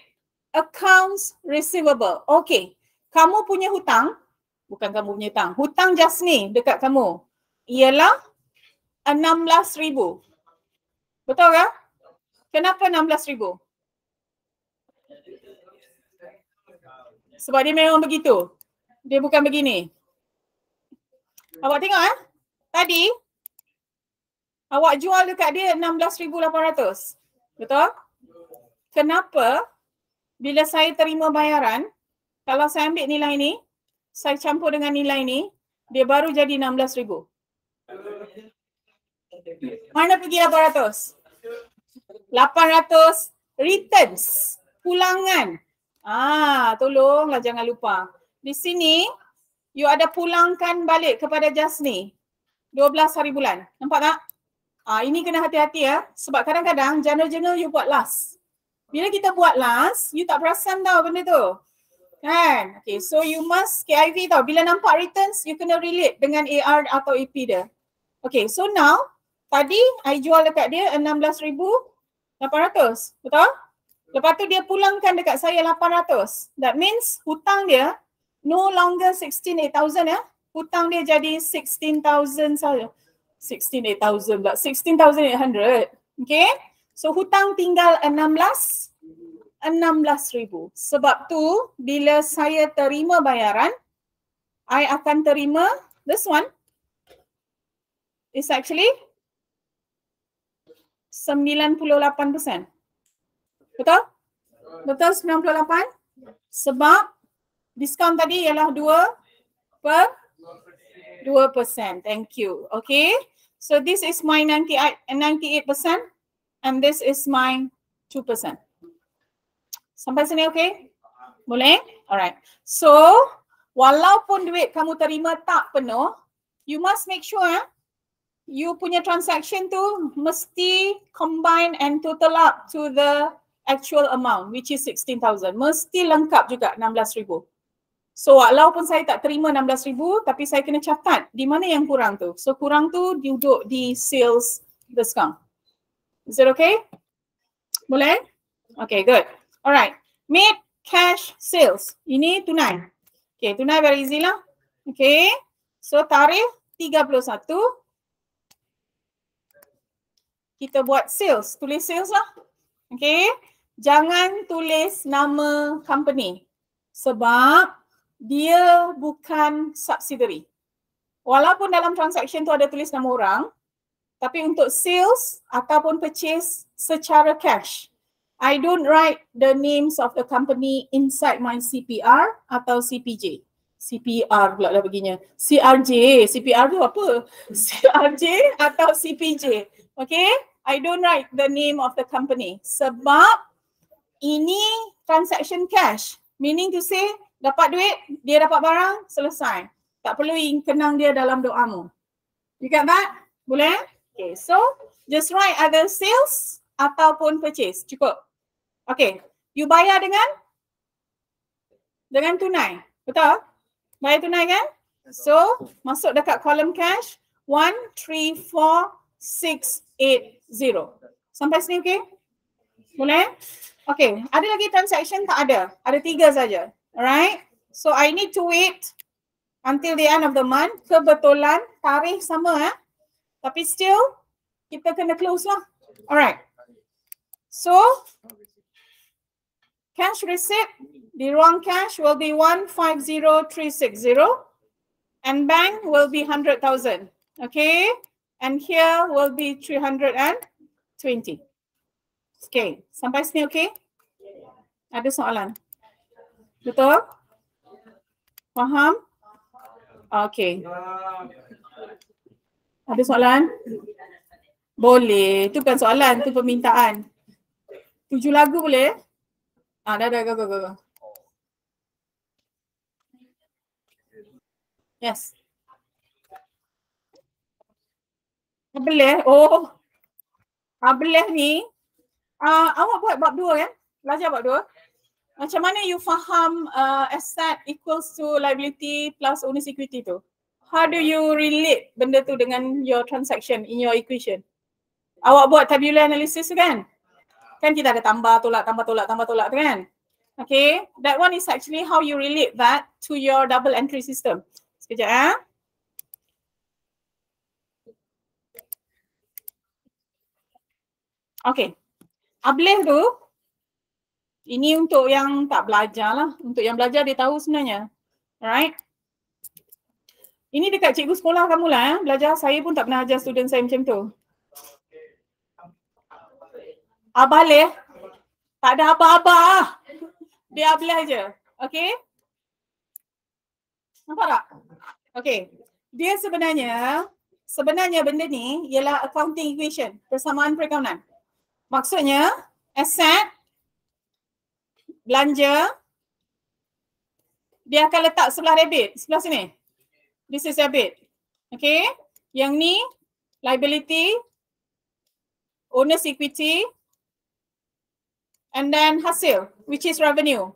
accounts receivable. Okay, kamu punya hutang, bukan kamu punya hutang, hutang Jasni dekat kamu ialah 16,000. Betul ke? Kenapa 16,000? Sebab dia memang begitu. Dia bukan begini. Awak tengok tadi awak jual dekat dia 16,800. Betul? Kenapa bila saya terima bayaran, kalau saya ambil nilai ni, saya campur dengan nilai ni, dia baru jadi 16,000. Mana pergi 800? 800 returns, pulangan. Tolonglah jangan lupa. Di sini, you ada pulangkan balik kepada Jasni 12 hari bulan. Nampak tak? Ini kena hati-hati sebab kadang-kadang journal you buat last. Bila kita buat last, you tak perasan tau benda tu. Kan? Okay, so you must KIV tau. Bila nampak returns, you kena relate dengan AR atau AP dia. Okay, so now, tadi I jual dekat dia 16,800. Betul? Lepas tu dia pulangkan dekat saya 800. That means hutang dia no longer 16,800 Hutang dia jadi 16,000 saja. 16,800 pula. 16,800. Okay? So hutang tinggal 16,000. Sebab tu bila saya terima bayaran, I akan terima this one. It's actually 98%. Betul? Betul 98? Sebab diskaun tadi ialah 2%. Thank you. Okay. So this is my 98% and this is my 2%. Sampai sini okay? Boleh? Alright. So, walaupun duit kamu terima tak penuh, you must make sure you punya transaction tu mesti combine and total up to the actual amount which is 16,000. Mesti lengkap juga 16,000. So walaupun saya tak terima 16,000 tapi saya kena catat di mana yang kurang tu. So kurang tu duduk di sales discount. Is it okay? Boleh? Okay, good. Alright. Made cash sales. Ini tunai. Okay, tunai very easy lah. Okay. So tarikh 31. Kita buat sales. Tulis sales lah. Okay. Jangan tulis nama company. Sebab dia bukan subsidiary. Walaupun dalam transaction tu ada tulis nama orang, tapi untuk sales ataupun purchase secara cash, I don't write the names of the company inside my CPR atau CPJ. CPR pula dah baginya. CRJ. CPR tu apa? CRJ atau CPJ. Okay? I don't write the name of the company. Sebab ini transaction cash. Meaning to say, dapat duit, dia dapat barang, selesai. Tak perlu kenang dia dalam doamu. You get that? Boleh? Okay, so just write either sales ataupun purchase. Cukup. Okay, you bayar dengan tunai. Betul? Bayar tunai kan? So, masuk dekat kolom cash 134680. Sampai sini okay? Boleh? Okay, ada lagi transaction tak ada? Ada 3 saja. Alright, so I need to wait until the end of the month. Kebetulan tarikh sama tapi still kita kena close lah. Alright, so cash receipt di ruang cash will be 150360 and bank will be 100,000. Okay, and here will be 320. Okay, sampai sini okay? Ada soalan? Betul? Faham? Okay. Ada soalan? Boleh. Itu bukan soalan, itu permintaan. 7 lagu boleh? Dah, go. Yes. Boleh? Oh. Boleh ni. Awak buat bab 2 kan? Belajar bab 2. Macam mana you faham asset equals to liability plus owner's equity tu? How do you relate benda tu dengan your transaction in your equation? Awak buat tabular analysis tu kan? Kan kita ada tambah tolak tu kan? Okay, that one is actually how you relate that to your double entry system. Sekejap Okay, ableh tu ini untuk yang tak belajar lah. Untuk yang belajar dia tahu sebenarnya. Alright. Ini dekat cikgu sekolah kamu lah. Belajar saya pun tak pernah ajar student saya macam tu. Abaleh. Tak ada apa-apa. Dia abaleh je. Okay. Nampak tak? Okay. Dia sebenarnya benda ni ialah accounting equation. Persamaan perakaunan. Maksudnya asset, belanja, dia akan letak sebelah debit, sebelah sini. This is debit. Okay. Yang ni liability, owner's equity, and then hasil, which is revenue.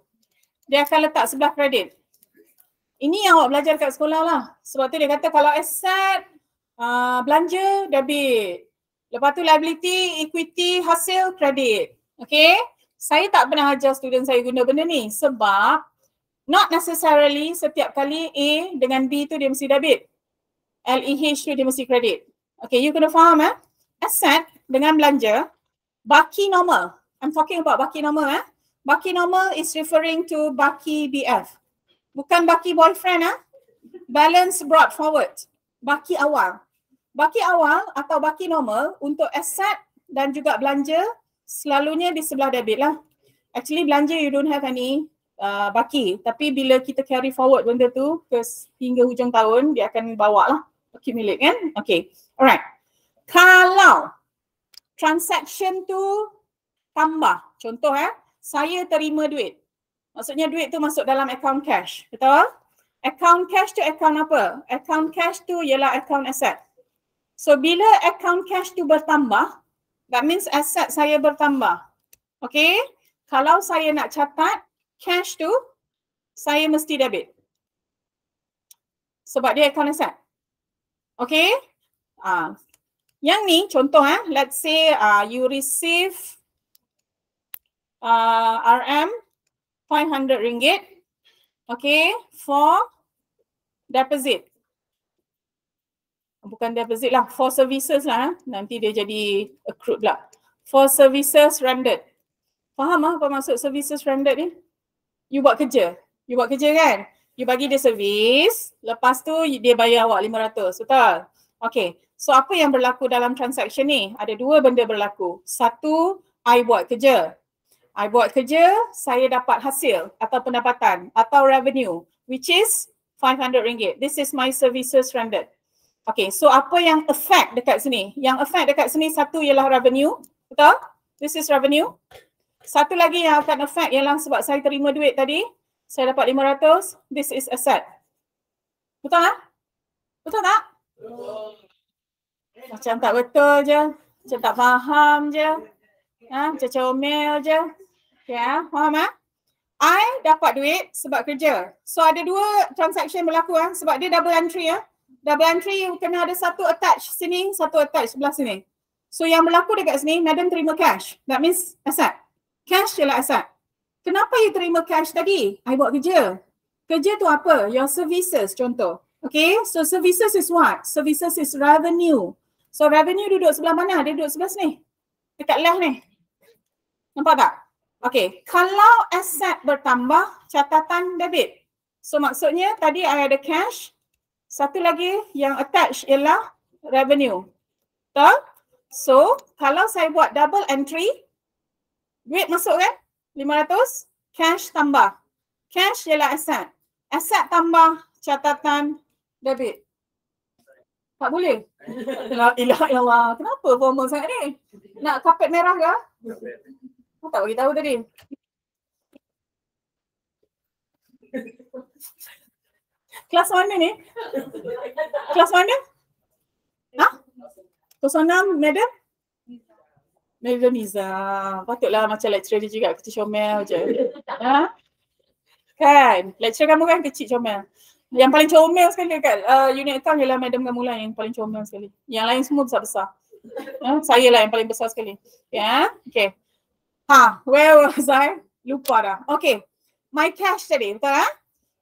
Dia akan letak sebelah kredit. Ini yang awak belajar kat sekolah lah. Sebab tu dia kata kalau asset, belanja, debit. Lepas tu liability, equity, hasil, kredit. Okay. Saya tak pernah ajar student saya guna benda ni sebab not necessarily setiap kali A dengan B tu dia mesti debit. LEH tu dia mesti kredit. Okay, you kena faham asset dengan belanja, baki normal. I'm talking about baki normal Baki normal is referring to baki BF. Bukan baki boyfriend Balance brought forward. Baki awal. Baki awal atau baki normal untuk asset dan juga belanja selalunya di sebelah debit lah. Actually belanja you don't have any baki, tapi bila kita carry forward benda tu hingga hujung tahun, dia akan bawa lah, accumulate kan. Okay, alright. Kalau transaction tu tambah, contoh saya terima duit, maksudnya duit tu masuk dalam account cash, betul? Account cash tu account apa? Account cash tu ialah account asset. So bila account cash tu bertambah, that means asset saya bertambah. Okay, kalau saya nak catat cash tu, saya mesti debit. Sebab dia account asset. Okay, yang ni contoh let's say you receive RM 500 ringgit, okay, for deposit. Bukan deposit lah, for services lah, nanti dia jadi accrued pula. For services rendered. Faham apa maksud services rendered ni? You buat kerja kan? You bagi dia servis, lepas tu dia bayar awak 500, betul? Okay, so apa yang berlaku dalam transaction ni? Ada dua benda berlaku. Satu, I buat kerja. Saya dapat hasil atau pendapatan atau revenue, which is 500 ringgit. This is my services rendered. Okay, so apa yang affect dekat sini? Yang affect dekat sini satu ialah revenue, betul? This is revenue. Satu lagi yang akan affect ialah sebab saya terima duit tadi, saya dapat 500, this is asset. Betul tak? Betul tak? Macam tak betul je, macam tak faham je, macam comel je. Ya, faham I dapat duit sebab kerja. So ada dua transaction berlaku sebab dia double entry Double entry kena ada satu attach sini, satu attach sebelah sini. So yang berlaku dekat sini, Madam terima cash. That means asset. Cash ialah asset. Kenapa you terima cash tadi? I buat kerja. Kerja tu apa? Your services contoh. Okay, so services is what? Services is revenue. So revenue duduk sebelah mana? Dia duduk sebelah sini. Dekat left ni. Nampak tak? Okay, kalau aset bertambah, catatan debit. So maksudnya tadi I ada cash. Satu lagi yang attach ialah revenue. Betul? So kalau saya buat double entry, duit masuk kan? 500, cash tambah. Cash ialah aset. Aset tambah catatan debit. Tak boleh? La ilaha illallah. Kenapa formal sangat ni? Nak kapet merah ke? Tak bagi tahu tadi. Kelas mana ni? Kelas mana? 06, Madam? Madam Niza. Patutlah macam lecturer dia juga, kecil comel je. Kan? Lecturer kamu kan kecil comel. Yang paling comel sekali dekat unit account ialah Madam kamu lah yang paling comel sekali. Yang lain semua besar-besar. Saya lah yang paling besar sekali. Ya, okay. Where was I? Lupa dah. Okay. My cash tadi, betul tak?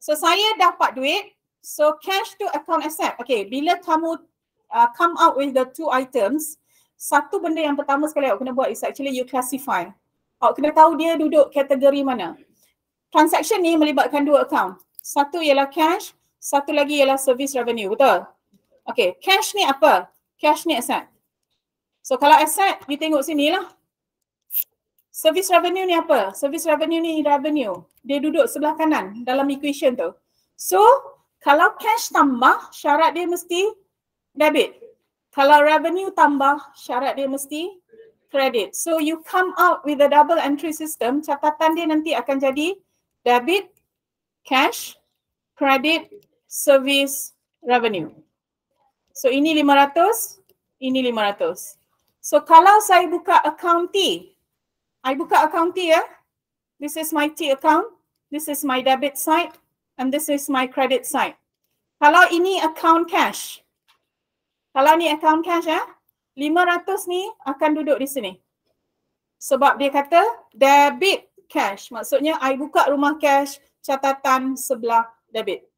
So saya dapat duit. So cash to account asset. Okay, bila kamu come out with the two items, satu benda yang pertama sekali awak kena buat is actually you classify. Awak kena tahu dia duduk kategori mana. Transaction ni melibatkan dua account. Satu ialah cash, satu lagi ialah service revenue, betul? Okay, cash ni apa? Cash ni asset. So kalau asset, you tengok sini lah. Service revenue ni apa? Service revenue ni revenue. Dia duduk sebelah kanan dalam equation tu. So, kalau cash tambah, syarat dia mesti debit. Kalau revenue tambah, syarat dia mesti credit. So, you come out with a double entry system, catatan dia nanti akan jadi debit, cash, credit, service, revenue. So, ini 500, ini 500. So, kalau saya buka account T, I buka account T This is my T account, this is my debit side, and this is my credit side. Kalau ini account cash, kalau ni account cash 500 ni akan duduk di sini. Sebab dia kata debit cash, maksudnya I buka rumah cash, catatan sebelah debit.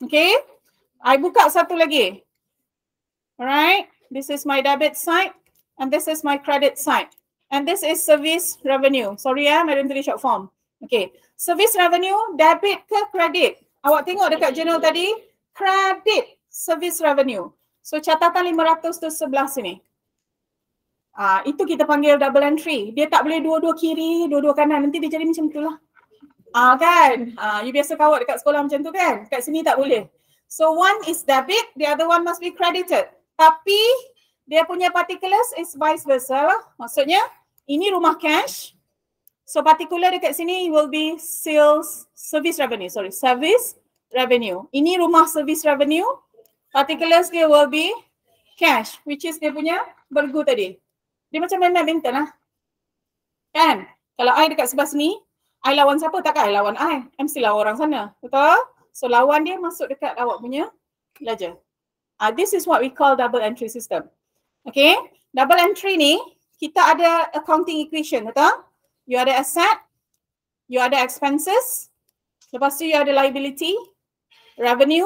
Okay, I buka satu lagi. Alright, this is my debit side, and this is my credit side. And this is service revenue. Sorry Madam tulis short form. Okay. Service revenue, debit ke credit? Awak tengok dekat journal tadi, credit service revenue. So catatan 500 tu sebelah sini. Itu kita panggil double entry. Dia tak boleh dua-dua kiri, dua-dua kanan. Nanti dia jadi macam itulah. Kan? You biasa kawat dekat sekolah macam tu kan? Kat sini tak boleh. So one is debit, the other one must be credited. Tapi dia punya particulars is vice versa lah. Maksudnya ini rumah cash. So particular dekat sini will be service revenue. Ini rumah service revenue. Particulars dia will be cash, which is dia punya bergu tadi. Dia macam badminton lah. Kan? Kalau I dekat sebelah sini, I lawan siapa? Takkan I lawan I. Mesti lawan orang sana. Betul? So lawan dia masuk dekat awak punya ledger. This is what we call double entry system. Okay? Double entry ni, kita ada accounting equation. Betul? You ada asset, you ada expenses, lepas tu you ada liability, revenue,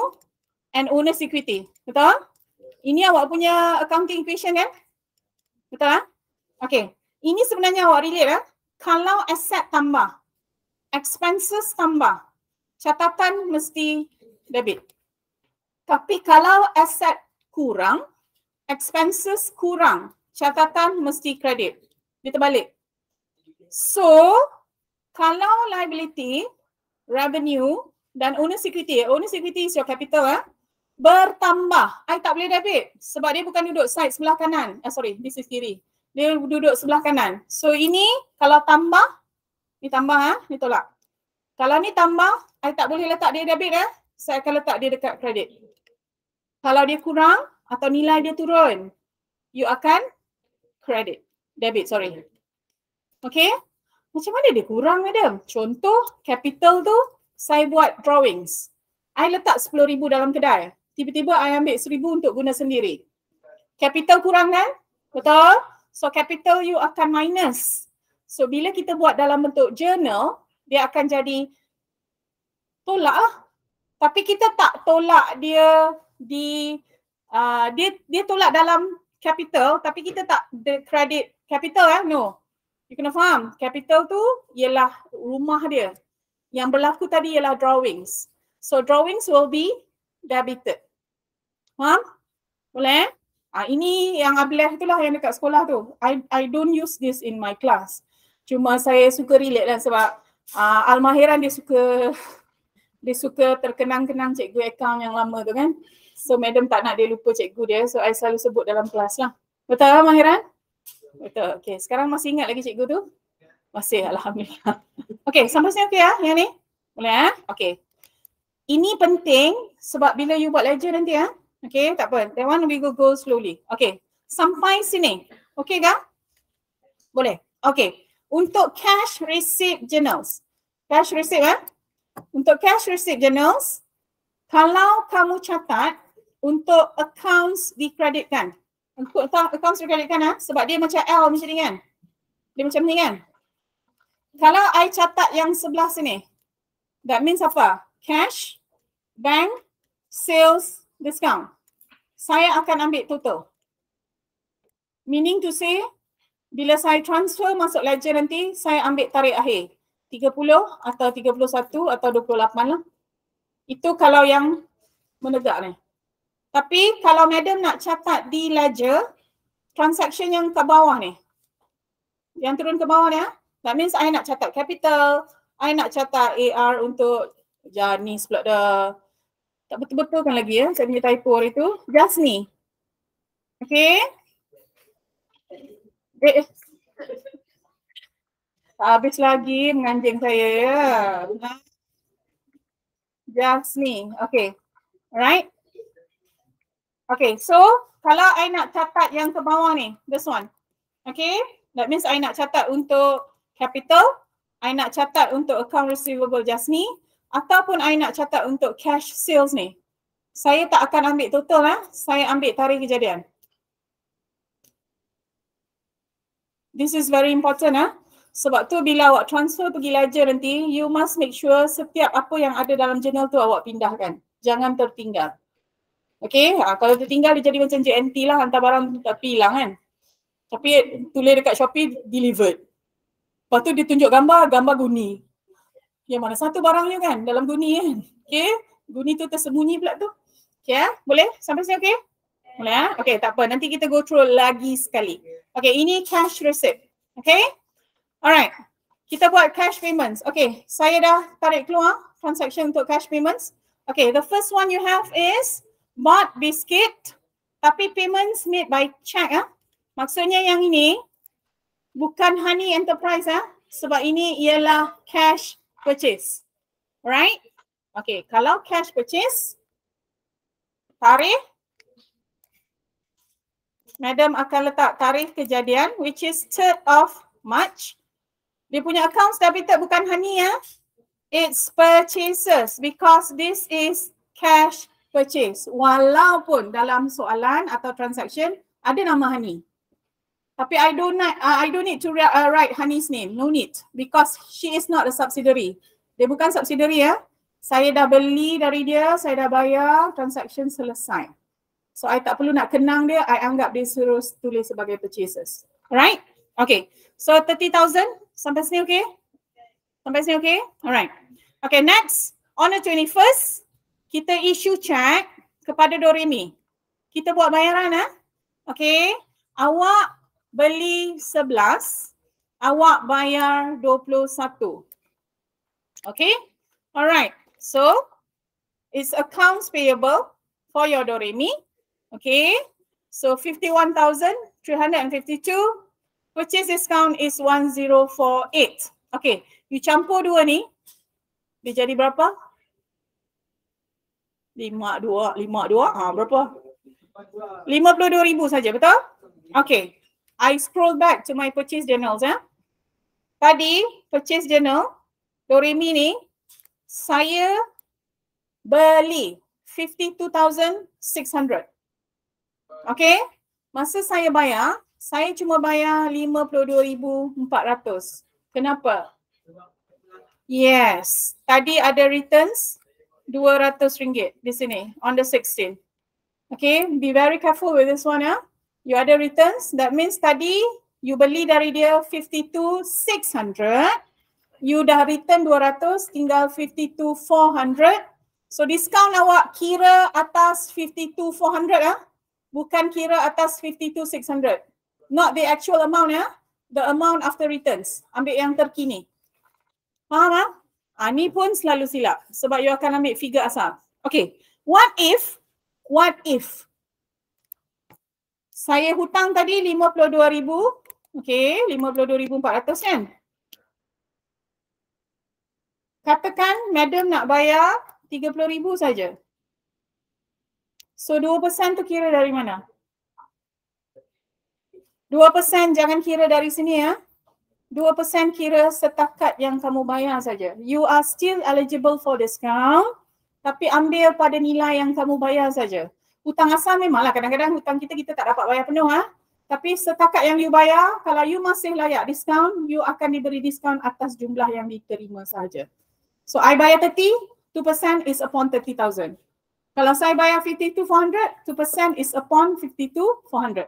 and owner's equity. Betul? Ini awak punya accounting equation kan? Betul lah? Okay. Ini sebenarnya awak relate lah. Kalau aset tambah, expenses tambah, catatan mesti debit. Tapi kalau aset kurang, expenses kurang, catatan mesti credit. Dia terbalik. So, kalau liability, revenue dan owner's equity is your capital bertambah, I tak boleh debit sebab dia bukan duduk side sebelah kanan. This is kiri. Dia duduk sebelah kanan. So ini kalau tambah, ni tambah ni tolak. Kalau ni tambah, I tak boleh letak dia debit saya akan letak dia dekat credit. Kalau dia kurang atau nilai dia turun, you akan debit. Okay? Macam mana dia kurang, madam? Contoh, capital tu, saya buat drawings. I letak 10,000 dalam kedai. Tiba-tiba I ambil 1,000 untuk guna sendiri. Capital kurang kan? Betul? So capital you akan minus. So bila kita buat dalam bentuk journal, dia akan jadi tolak lah. Tapi kita tak tolak dia dia tolak dalam capital, tapi kita tak credit capital no. You kena faham, capital tu ialah rumah dia. Yang berlaku tadi ialah drawings. So drawings will be debited. Faham? Boleh? Ini yang Ableh itulah yang dekat sekolah tu. I don't use this in my class. Cuma saya suka relate lah sebab Al-Mahiran dia suka terkenang-kenang cikgu account yang lama tu kan. So madam tak nak dia lupa cikgu dia. So I selalu sebut dalam kelas lah. Betul lah Mahiran? Betul. Okay, sekarang masih ingat lagi cikgu tu? Masih, alhamdulillah. Okay, sampai sini okay yang ni? Boleh Okay. Ini penting sebab bila you buat ledger nanti okay, tak apa. That one we go slowly. Okay, sampai sini. Okay ke? Boleh. Okay, untuk cash receipt journals. Untuk cash receipt journals, kalau kamu catat untuk accounts dikreditkan. Untuk accounts dikreditkan sebab dia macam L macam ni kan? Dia macam ni kan? Kalau I catat yang sebelah sini, that means apa? Cash, bank, sales, discount. Saya akan ambil total. Meaning to say, bila saya transfer masuk ledger nanti, saya ambil tarikh akhir. 30 atau 31 atau 28 lah. Itu kalau yang menegak ni. Tapi kalau madam nak catat di ledger, transaction yang ke bawah ni. Yang turun ke bawah ni that means I nak catat capital, I nak catat AR untuk Janis pula dah. Tak betul-betul kan lagi saya punya typo hari tu. Just ni. Okay. Habis lagi menganjing saya Just ni. Okay. Alright. Okay. So kalau I nak catat yang ke bawah ni. This one. Okay. That means I nak catat untuk capital. I nak catat untuk account receivable just ni. Ataupun I nak catat untuk cash sales ni. Saya tak akan ambil total saya ambil tarikh kejadian. This is very important Sebab tu bila awak transfer pergi ledger nanti, you must make sure setiap apa yang ada dalam journal tu awak pindahkan. Jangan tertinggal. Okay, kalau tertinggal dia jadi macam JNT lah, hantar barang tapi hilang kan. Tapi tulis dekat Shopee, delivered. Lepas tu dia tunjuk gambar guni. Yang mana satu barangnya kan, dalam guni kan. Okay, guni tu tersembunyi pula tu. Okay boleh? Sampai sini okay? Boleh Okay, tak apa. Nanti kita go through lagi sekali. Okay, ini cash receipt. Okay. Alright. Kita buat cash payments. Okay, saya dah tarik keluar transaction untuk cash payments. Okay, the first one you have is bought biscuit tapi payments made by check. Maksudnya yang ini bukan Honey Enterprise sebab ini ialah cash purchase. Right? Okay, kalau cash purchase, tarikh, Madam akan letak tarikh kejadian which is 3rd of March. Dia punya accounts debited bukan Honey It's purchases because this is cash purchase. Walaupun dalam soalan atau transaction ada nama Honey. Tapi I don't need to write Honey's name. No need because she is not a subsidiary. Dia bukan subsidiary Saya dah beli dari dia, saya dah bayar, transaction selesai. So I tak perlu nak kenang dia, I anggap dia suruh tulis sebagai purchases. Alright? Okay. So 30,000 sampai sini okay? Sampai sini okay? Alright. Okay, next. On the 21st, kita issue check kepada Doremi. Kita buat bayaran Okay. Awak beli 11, awak bayar 21. Okay? Alright. So, it's accounts payable for your Doremi. Okay. So, 51,352. Purchase discount is 1048. Okay. You campur dua ni. Dia jadi berapa? 52. Berapa? 52,000 saja, betul? Okay. I scroll back to my purchase journals Tadi purchase journal Doremi ni saya beli 52,600. Okay. Masa saya bayar, saya cuma bayar 52,400. Kenapa? Yes. Tadi ada returns RM200 di sini on the 16th. Okay, be very careful with this one You ada returns, that means tadi you beli dari dia 52,600. You dah return 200, tinggal 52,400. So discount awak kira atas 52,400 bukan kira atas 52,600. Not the actual amount the amount after returns. Ambil yang terkini. Faham ni pun selalu silap sebab you akan ambil figure asal. Okay, what if saya hutang tadi 52,000, okay, 52,400 kan? Katakan madam nak bayar 30,000 saja. So 2% tu kira dari mana? 2% jangan kira dari sini 2% kira setakat yang kamu bayar saja. You are still eligible for discount tapi ambil pada nilai yang kamu bayar saja. Hutang asal memanglah kadang-kadang hutang kita tak dapat bayar penuh tapi setakat yang you bayar, kalau you masih layak diskaun, you akan diberi diskaun atas jumlah yang diterima sahaja. So I bayar 30, 2% is upon 30,000. Kalau saya bayar 52,400, 2% is upon 52,400.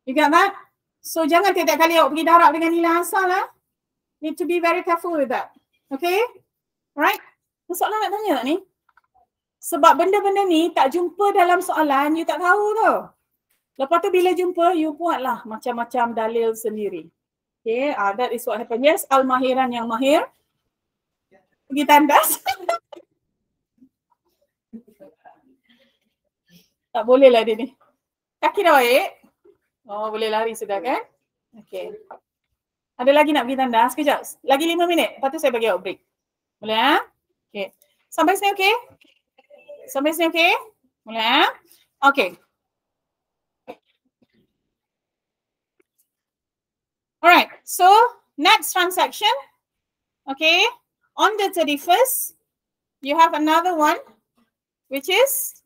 You get that? So jangan tiap-tiap kali awak pergi darab dengan nilai asal Need to be very careful with that. Okay? Alright? Soalan nak tanya tak ni? Sebab benda-benda ni tak jumpa dalam soalan, you tak tahu tau. Lepas tu bila jumpa, you buatlah macam-macam dalil sendiri. Okay, that is what happened. Yes, Al-Mahiran yang mahir. Pergi tandas. Tak boleh lah dia ni. Kaki dah baik. Oh, boleh lari sudah kan? Okay. Ada lagi nak pergi tandas? Sekejap. Lagi 5 minit. Lepas tu saya bagi awak break. Boleh Okay. Sampai sini okay? Sampai sini okay? Boleh Okay. Alright, so next transaction, okay, on the 31st, you have another one, which is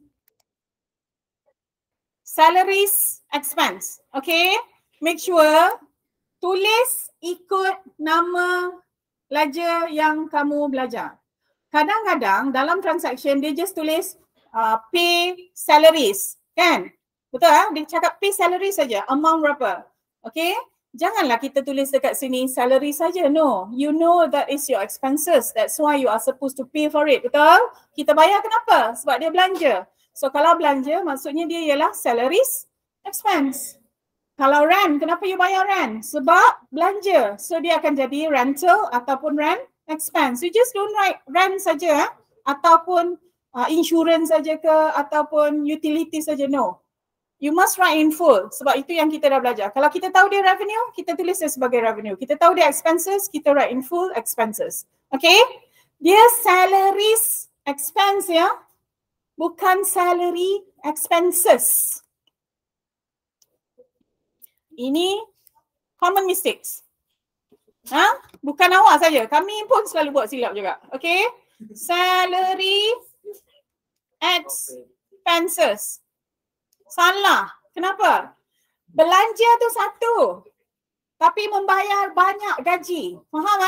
salaries expense, okay. Make sure tulis ikut nama pelajar yang kamu belajar. Kadang-kadang dalam transaction dia just tulis pay salaries, kan? Betul Dia cakap pay salaries saja, amount berapa, okay. Janganlah kita tulis dekat sini salary saja. No, you know that is your expenses. That's why you are supposed to pay for it. Betul? Kita bayar kenapa? Sebab dia belanja. So kalau belanja maksudnya dia ialah salaries expense. Kalau rent, kenapa you bayar rent? Sebab belanja. So dia akan jadi rental ataupun rent expense. You just don't write rent saja ataupun insurance saja ke ataupun utility saja. No. You must write in full sebab itu yang kita dah belajar. Kalau kita tahu dia revenue, kita tulis dia sebagai revenue. Kita tahu dia expenses, kita write in full expenses. Okay? Dia salaries expense ya. Bukan salary expenses. Ini common mistakes. Bukan awak saja. Kami pun selalu buat silap juga. Okay? Salary expenses. Salah. Kenapa? Belanja tu satu. Tapi membayar banyak gaji. Faham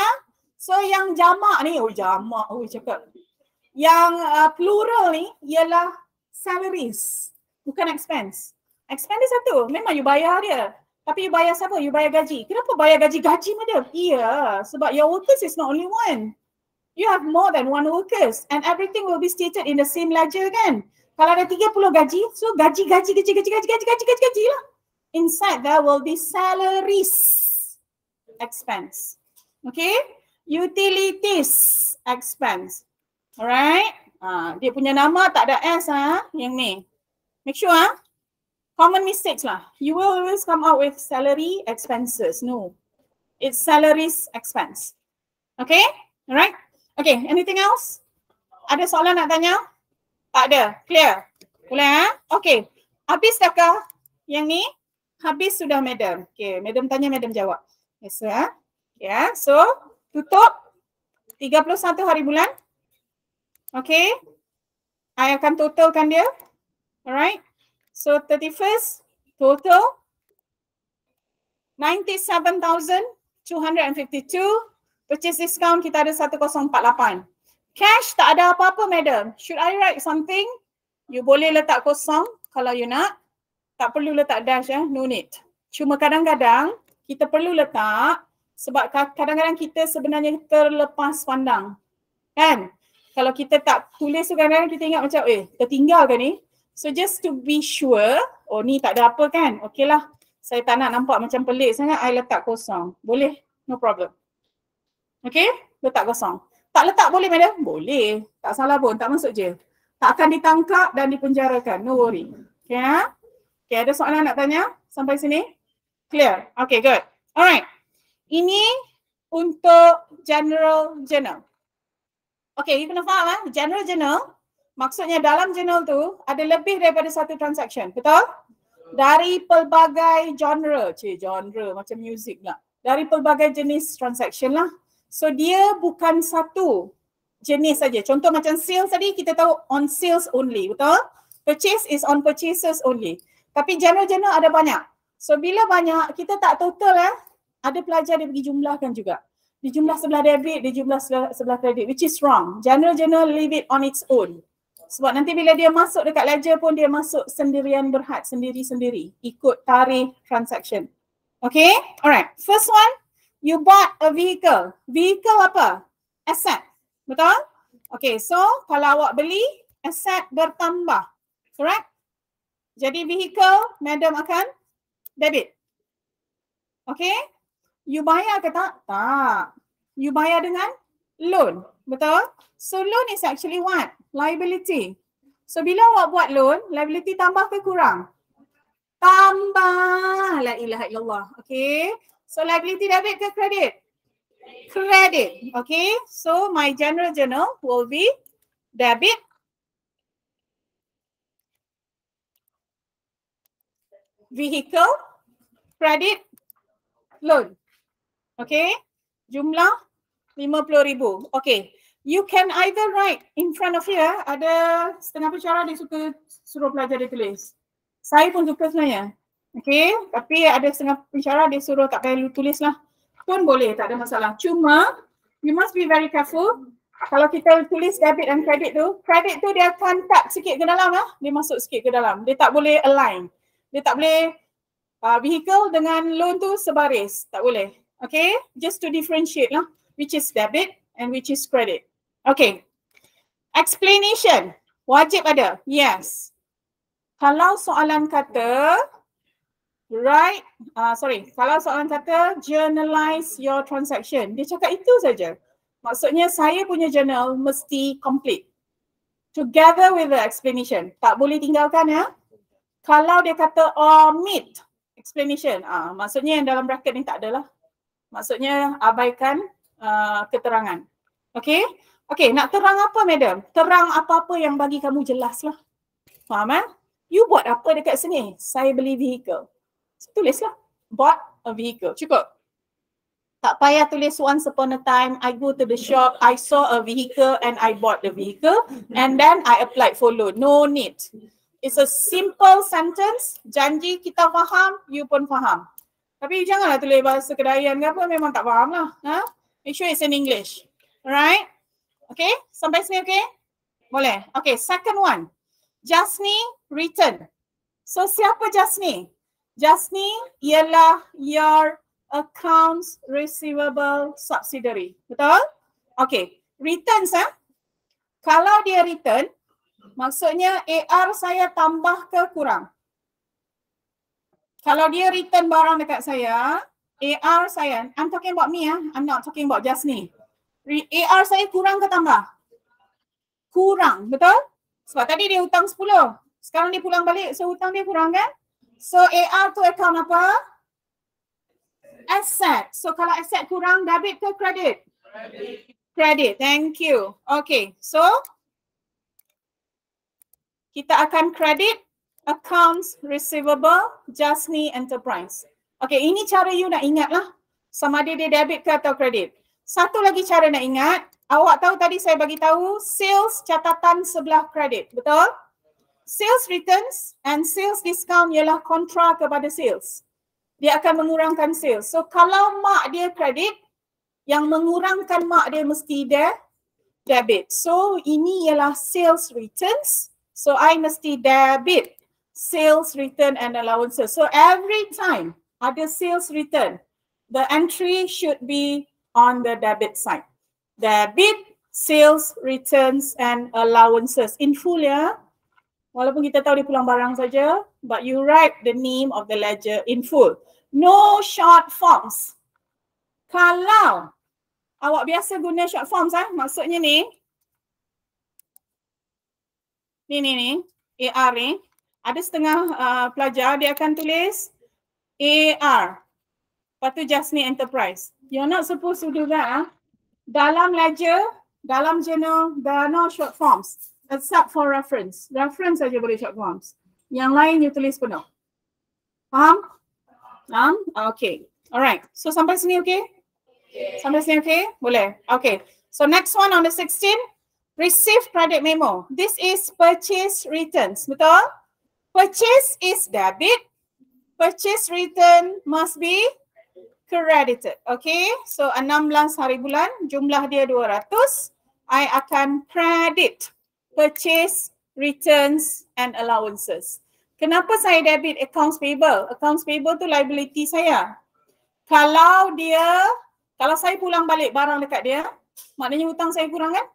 So yang jamak ni, cakap. Yang plural ni ialah salaries. Bukan expense. Expense dia satu. Memang you bayar dia. Tapi you bayar siapa? You bayar gaji. Kenapa bayar gaji? Gaji madam? Iya, sebab your workers is not only one. You have more than one workers and everything will be stated in the same ledger kan? Kalau ada 30 gaji, so gaji lah. Inside there will be salaries expense. Okay? Utilities expense. Alright? Dia punya nama tak ada S yang ni. Make sure common mistakes lah. You will always come out with salary expenses. No. It's salaries expense. Okay? Alright? Okay, anything else? Ada soalan nak tanya? Tak ada. Clear? Boleh Okay. Habis dah kah yang ni? Habis sudah madam. Okay, madam tanya, madam jawab. Yes, so tutup 31 hari bulan. Okay. I akan totalkan dia. Alright. So 31st total 97,252. Purchase discount kita ada 1048. Cash tak ada apa-apa madam. Should I write something? You boleh letak kosong kalau you nak. Tak perlu letak dash no need. Cuma kadang-kadang kita perlu letak sebab kadang-kadang kita sebenarnya terlepas pandang. Kan? Kalau kita tak tulis tu kadang-kadang kita ingat macam tertinggal ke ni? So just to be sure, ni tak ada apa kan? Okey lah, saya tak nak nampak macam pelik sangat, I letak kosong. Boleh? No problem. Okay? Letak kosong. Tak letak boleh madam? Boleh. Tak salah pun, tak masuk je. Tak akan ditangkap dan dipenjarakan. No worry. Okay Okay, ada soalan nak tanya sampai sini? Clear? Okay, good. Alright. Ini untuk general journal. Okay, you kena faham general journal. Maksudnya dalam journal tu ada lebih daripada satu transaction. Betul? Dari pelbagai genre. Genre macam music lah. Dari pelbagai jenis transaction lah. So dia bukan satu jenis saja. Contoh macam sales tadi kita tahu on sales only. Betul? Purchase is on purchases only. Tapi general journal ada banyak. So bila banyak kita tak total ada pelajar dia pergi jumlahkan juga. Dia jumlah sebelah debit, dia jumlah sebelah kredit, which is wrong. General journal leave it on its own. Sebab nanti bila dia masuk dekat ledger pun dia masuk sendirian berhad, sendiri-sendiri. Ikut tarikh transaction. Okay? Alright. First one, you bought a vehicle. Vehicle apa? Asset. Betul? Okay, so kalau awak beli, asset bertambah. Correct? Jadi vehicle, madam akan debit. Okay? You bayar ke tak? Tak. You bayar dengan loan. Betul? So loan is actually what? Liability. So bila awak buat loan, liability tambah ke kurang? Tambah. La ilaha illallah. Okay. So liability debit ke credit? Credit. Okay. So my general journal will be debit. Vehicle. Credit. Loan. Okay. Jumlah 50,000. Okay. You can either write in front of you. Ada setengah pensyarah dia suka suruh pelajar dia tulis. Saya pun suka sebenarnya. Okay. Tapi ada setengah pensyarah dia suruh tak payah tulis lah. Pun boleh, tak ada masalah. Cuma, you must be very careful. Kalau kita tulis debit dan credit tu dia akan tap sikit ke dalam lah. Dia masuk sikit ke dalam. Dia tak boleh align. Dia tak boleh vehicle dengan loan tu sebaris. Tak boleh. Okay. Just to differentiate lah. Which is debit and which is credit. Okay. Explanation. Wajib ada. Yes. Kalau soalan kata Right, kalau soalan kata journalize your transaction, dia cakap itu saja. Maksudnya saya punya journal mesti complete. Together with the explanation. Tak boleh tinggalkan ya. Kalau dia kata omit explanation, maksudnya yang dalam bracket ni tak adalah. Maksudnya abaikan keterangan. Okay? Okay, nak terang apa madam? Terang apa-apa yang bagi kamu jelas lah. Faham eh? You buat apa dekat sini? Saya beli vehicle. Tulislah. Bought a vehicle. Cukup. Tak payah tulis once upon a time, I go to the shop, I saw a vehicle and I bought the vehicle and then I applied for loan. No need. It's a simple sentence. Janji kita faham, you pun faham. Tapi janganlah tulis bahasa Kedayan ke apa, memang tak faham lah. Make sure it's in English. Alright? Okay? Sampai sini okay? Boleh? Okay, second one. Jasni return. So siapa Jasni? Jasni ialah your accounts receivable subsidiary. Betul? Okay. Returns kalau dia return, maksudnya AR saya tambah ke kurang? Kalau dia return barang dekat saya, AR saya, I'm talking about me I'm not talking about Jasni. AR saya kurang ke tambah? Kurang, betul? Sebab tadi dia hutang 10. Sekarang dia pulang balik, so hutang dia kurang kan? So AR tu account apa? Asset. So kalau asset kurang, debit ke credit? Credit. Thank you. Okay. So kita akan credit accounts receivable Jasni Enterprise. Okay, ini cara you nak ingat lah. Sama ada dia debit ke atau credit. Satu lagi cara nak ingat. Awak tahu tadi saya bagi tahu sales catatan sebelah credit. Betul? Sales returns and sales discount ialah kontra kepada sales. Dia akan mengurangkan sales. So kalau mak dia credit, yang mengurangkan mak dia mesti debit. So ini ialah sales returns. So I mesti debit sales return and allowances. So every time ada sales return, the entry should be on the debit side. Debit, sales returns and allowances. In full ya. Walaupun kita tahu dia pulang barang saja, but you write the name of the ledger in full. No short forms. Kalau awak biasa guna short forms, maksudnya ni AR ni, ada setengah pelajar dia akan tulis AR. Lepas tu Jasni Enterprise. You're not supposed to do that. Dalam ledger, dalam journal, there are no short forms. Except for reference. Reference saja boleh short forms. Yang lain you tulis penuh. Faham? Faham? Okay. Alright. So sampai sini okay? Sampai sini okay? Boleh. Okay. So next one on the 16. Receive credit memo. This is purchase returns. Betul? Purchase is debit. Purchase return must be credited. Okay. So 16 hari bulan. Jumlah dia 200. I akan credit purchase, returns and allowances. Kenapa saya debit accounts payable? Accounts payable tu liability saya. Kalau saya pulang balik barang dekat dia, maknanya hutang saya kurang kan?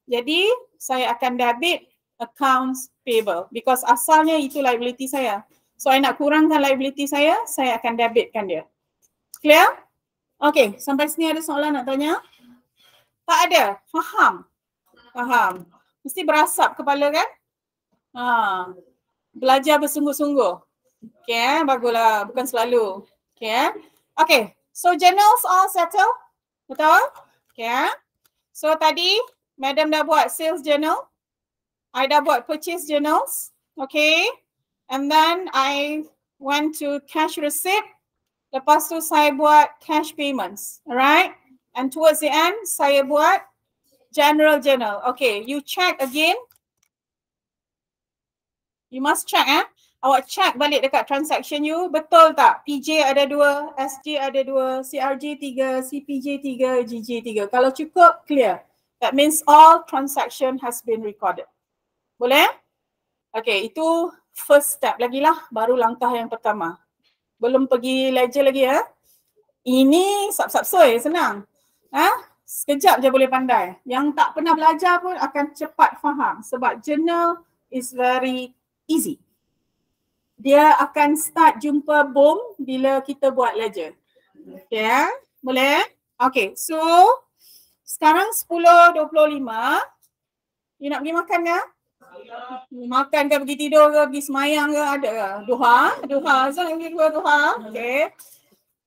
Jadi saya akan debit accounts payable because asalnya itu liability saya. So I nak kurangkan liability saya akan debitkan dia. Clear? Okay, sampai sini ada soalan nak tanya? Tak ada? Faham? Faham. Mesti berasap kepala kan? Belajar bersungguh-sungguh. Okay, baguslah. Bukan selalu. Okay. Okay, so journals all settled? Betul? Okay. So tadi, Madam dah buat sales journal. I dah buat purchase journals. Okay. And then I went to cash receipt. Lepas tu saya buat cash payments. Alright. And towards the end, saya buat general journal. Okay, you check again. You must check Awak check balik dekat transaction you. Betul tak? PJ ada 2, SJ ada 2, CRJ 3, CPJ 3, GJ 3. Kalau cukup, clear. That means all transaction has been recorded. Boleh? Okay, itu first step lagi lah. Baru langkah yang pertama. Belum pergi ledger lagi Ini sap-sap-soy, senang. Sekejap je boleh pandai. Yang tak pernah belajar pun akan cepat faham sebab journal is very easy. dia akan start jumpa bom bila kita buat ledger. Okay, ya? Boleh? Okay, so sekarang 10.25. You nak pergi makan ke? Makan ke, pergi tidur ke, pergi semayang ke, ada ke? Duha. So nak pergi duha. Okay.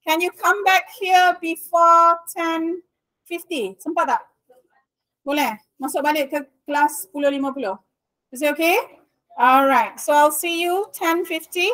Can you come back here before 10:50? Sempat tak? Boleh? Masuk balik ke kelas 10.50. Is it okay? Alright. So I'll see you 10:50.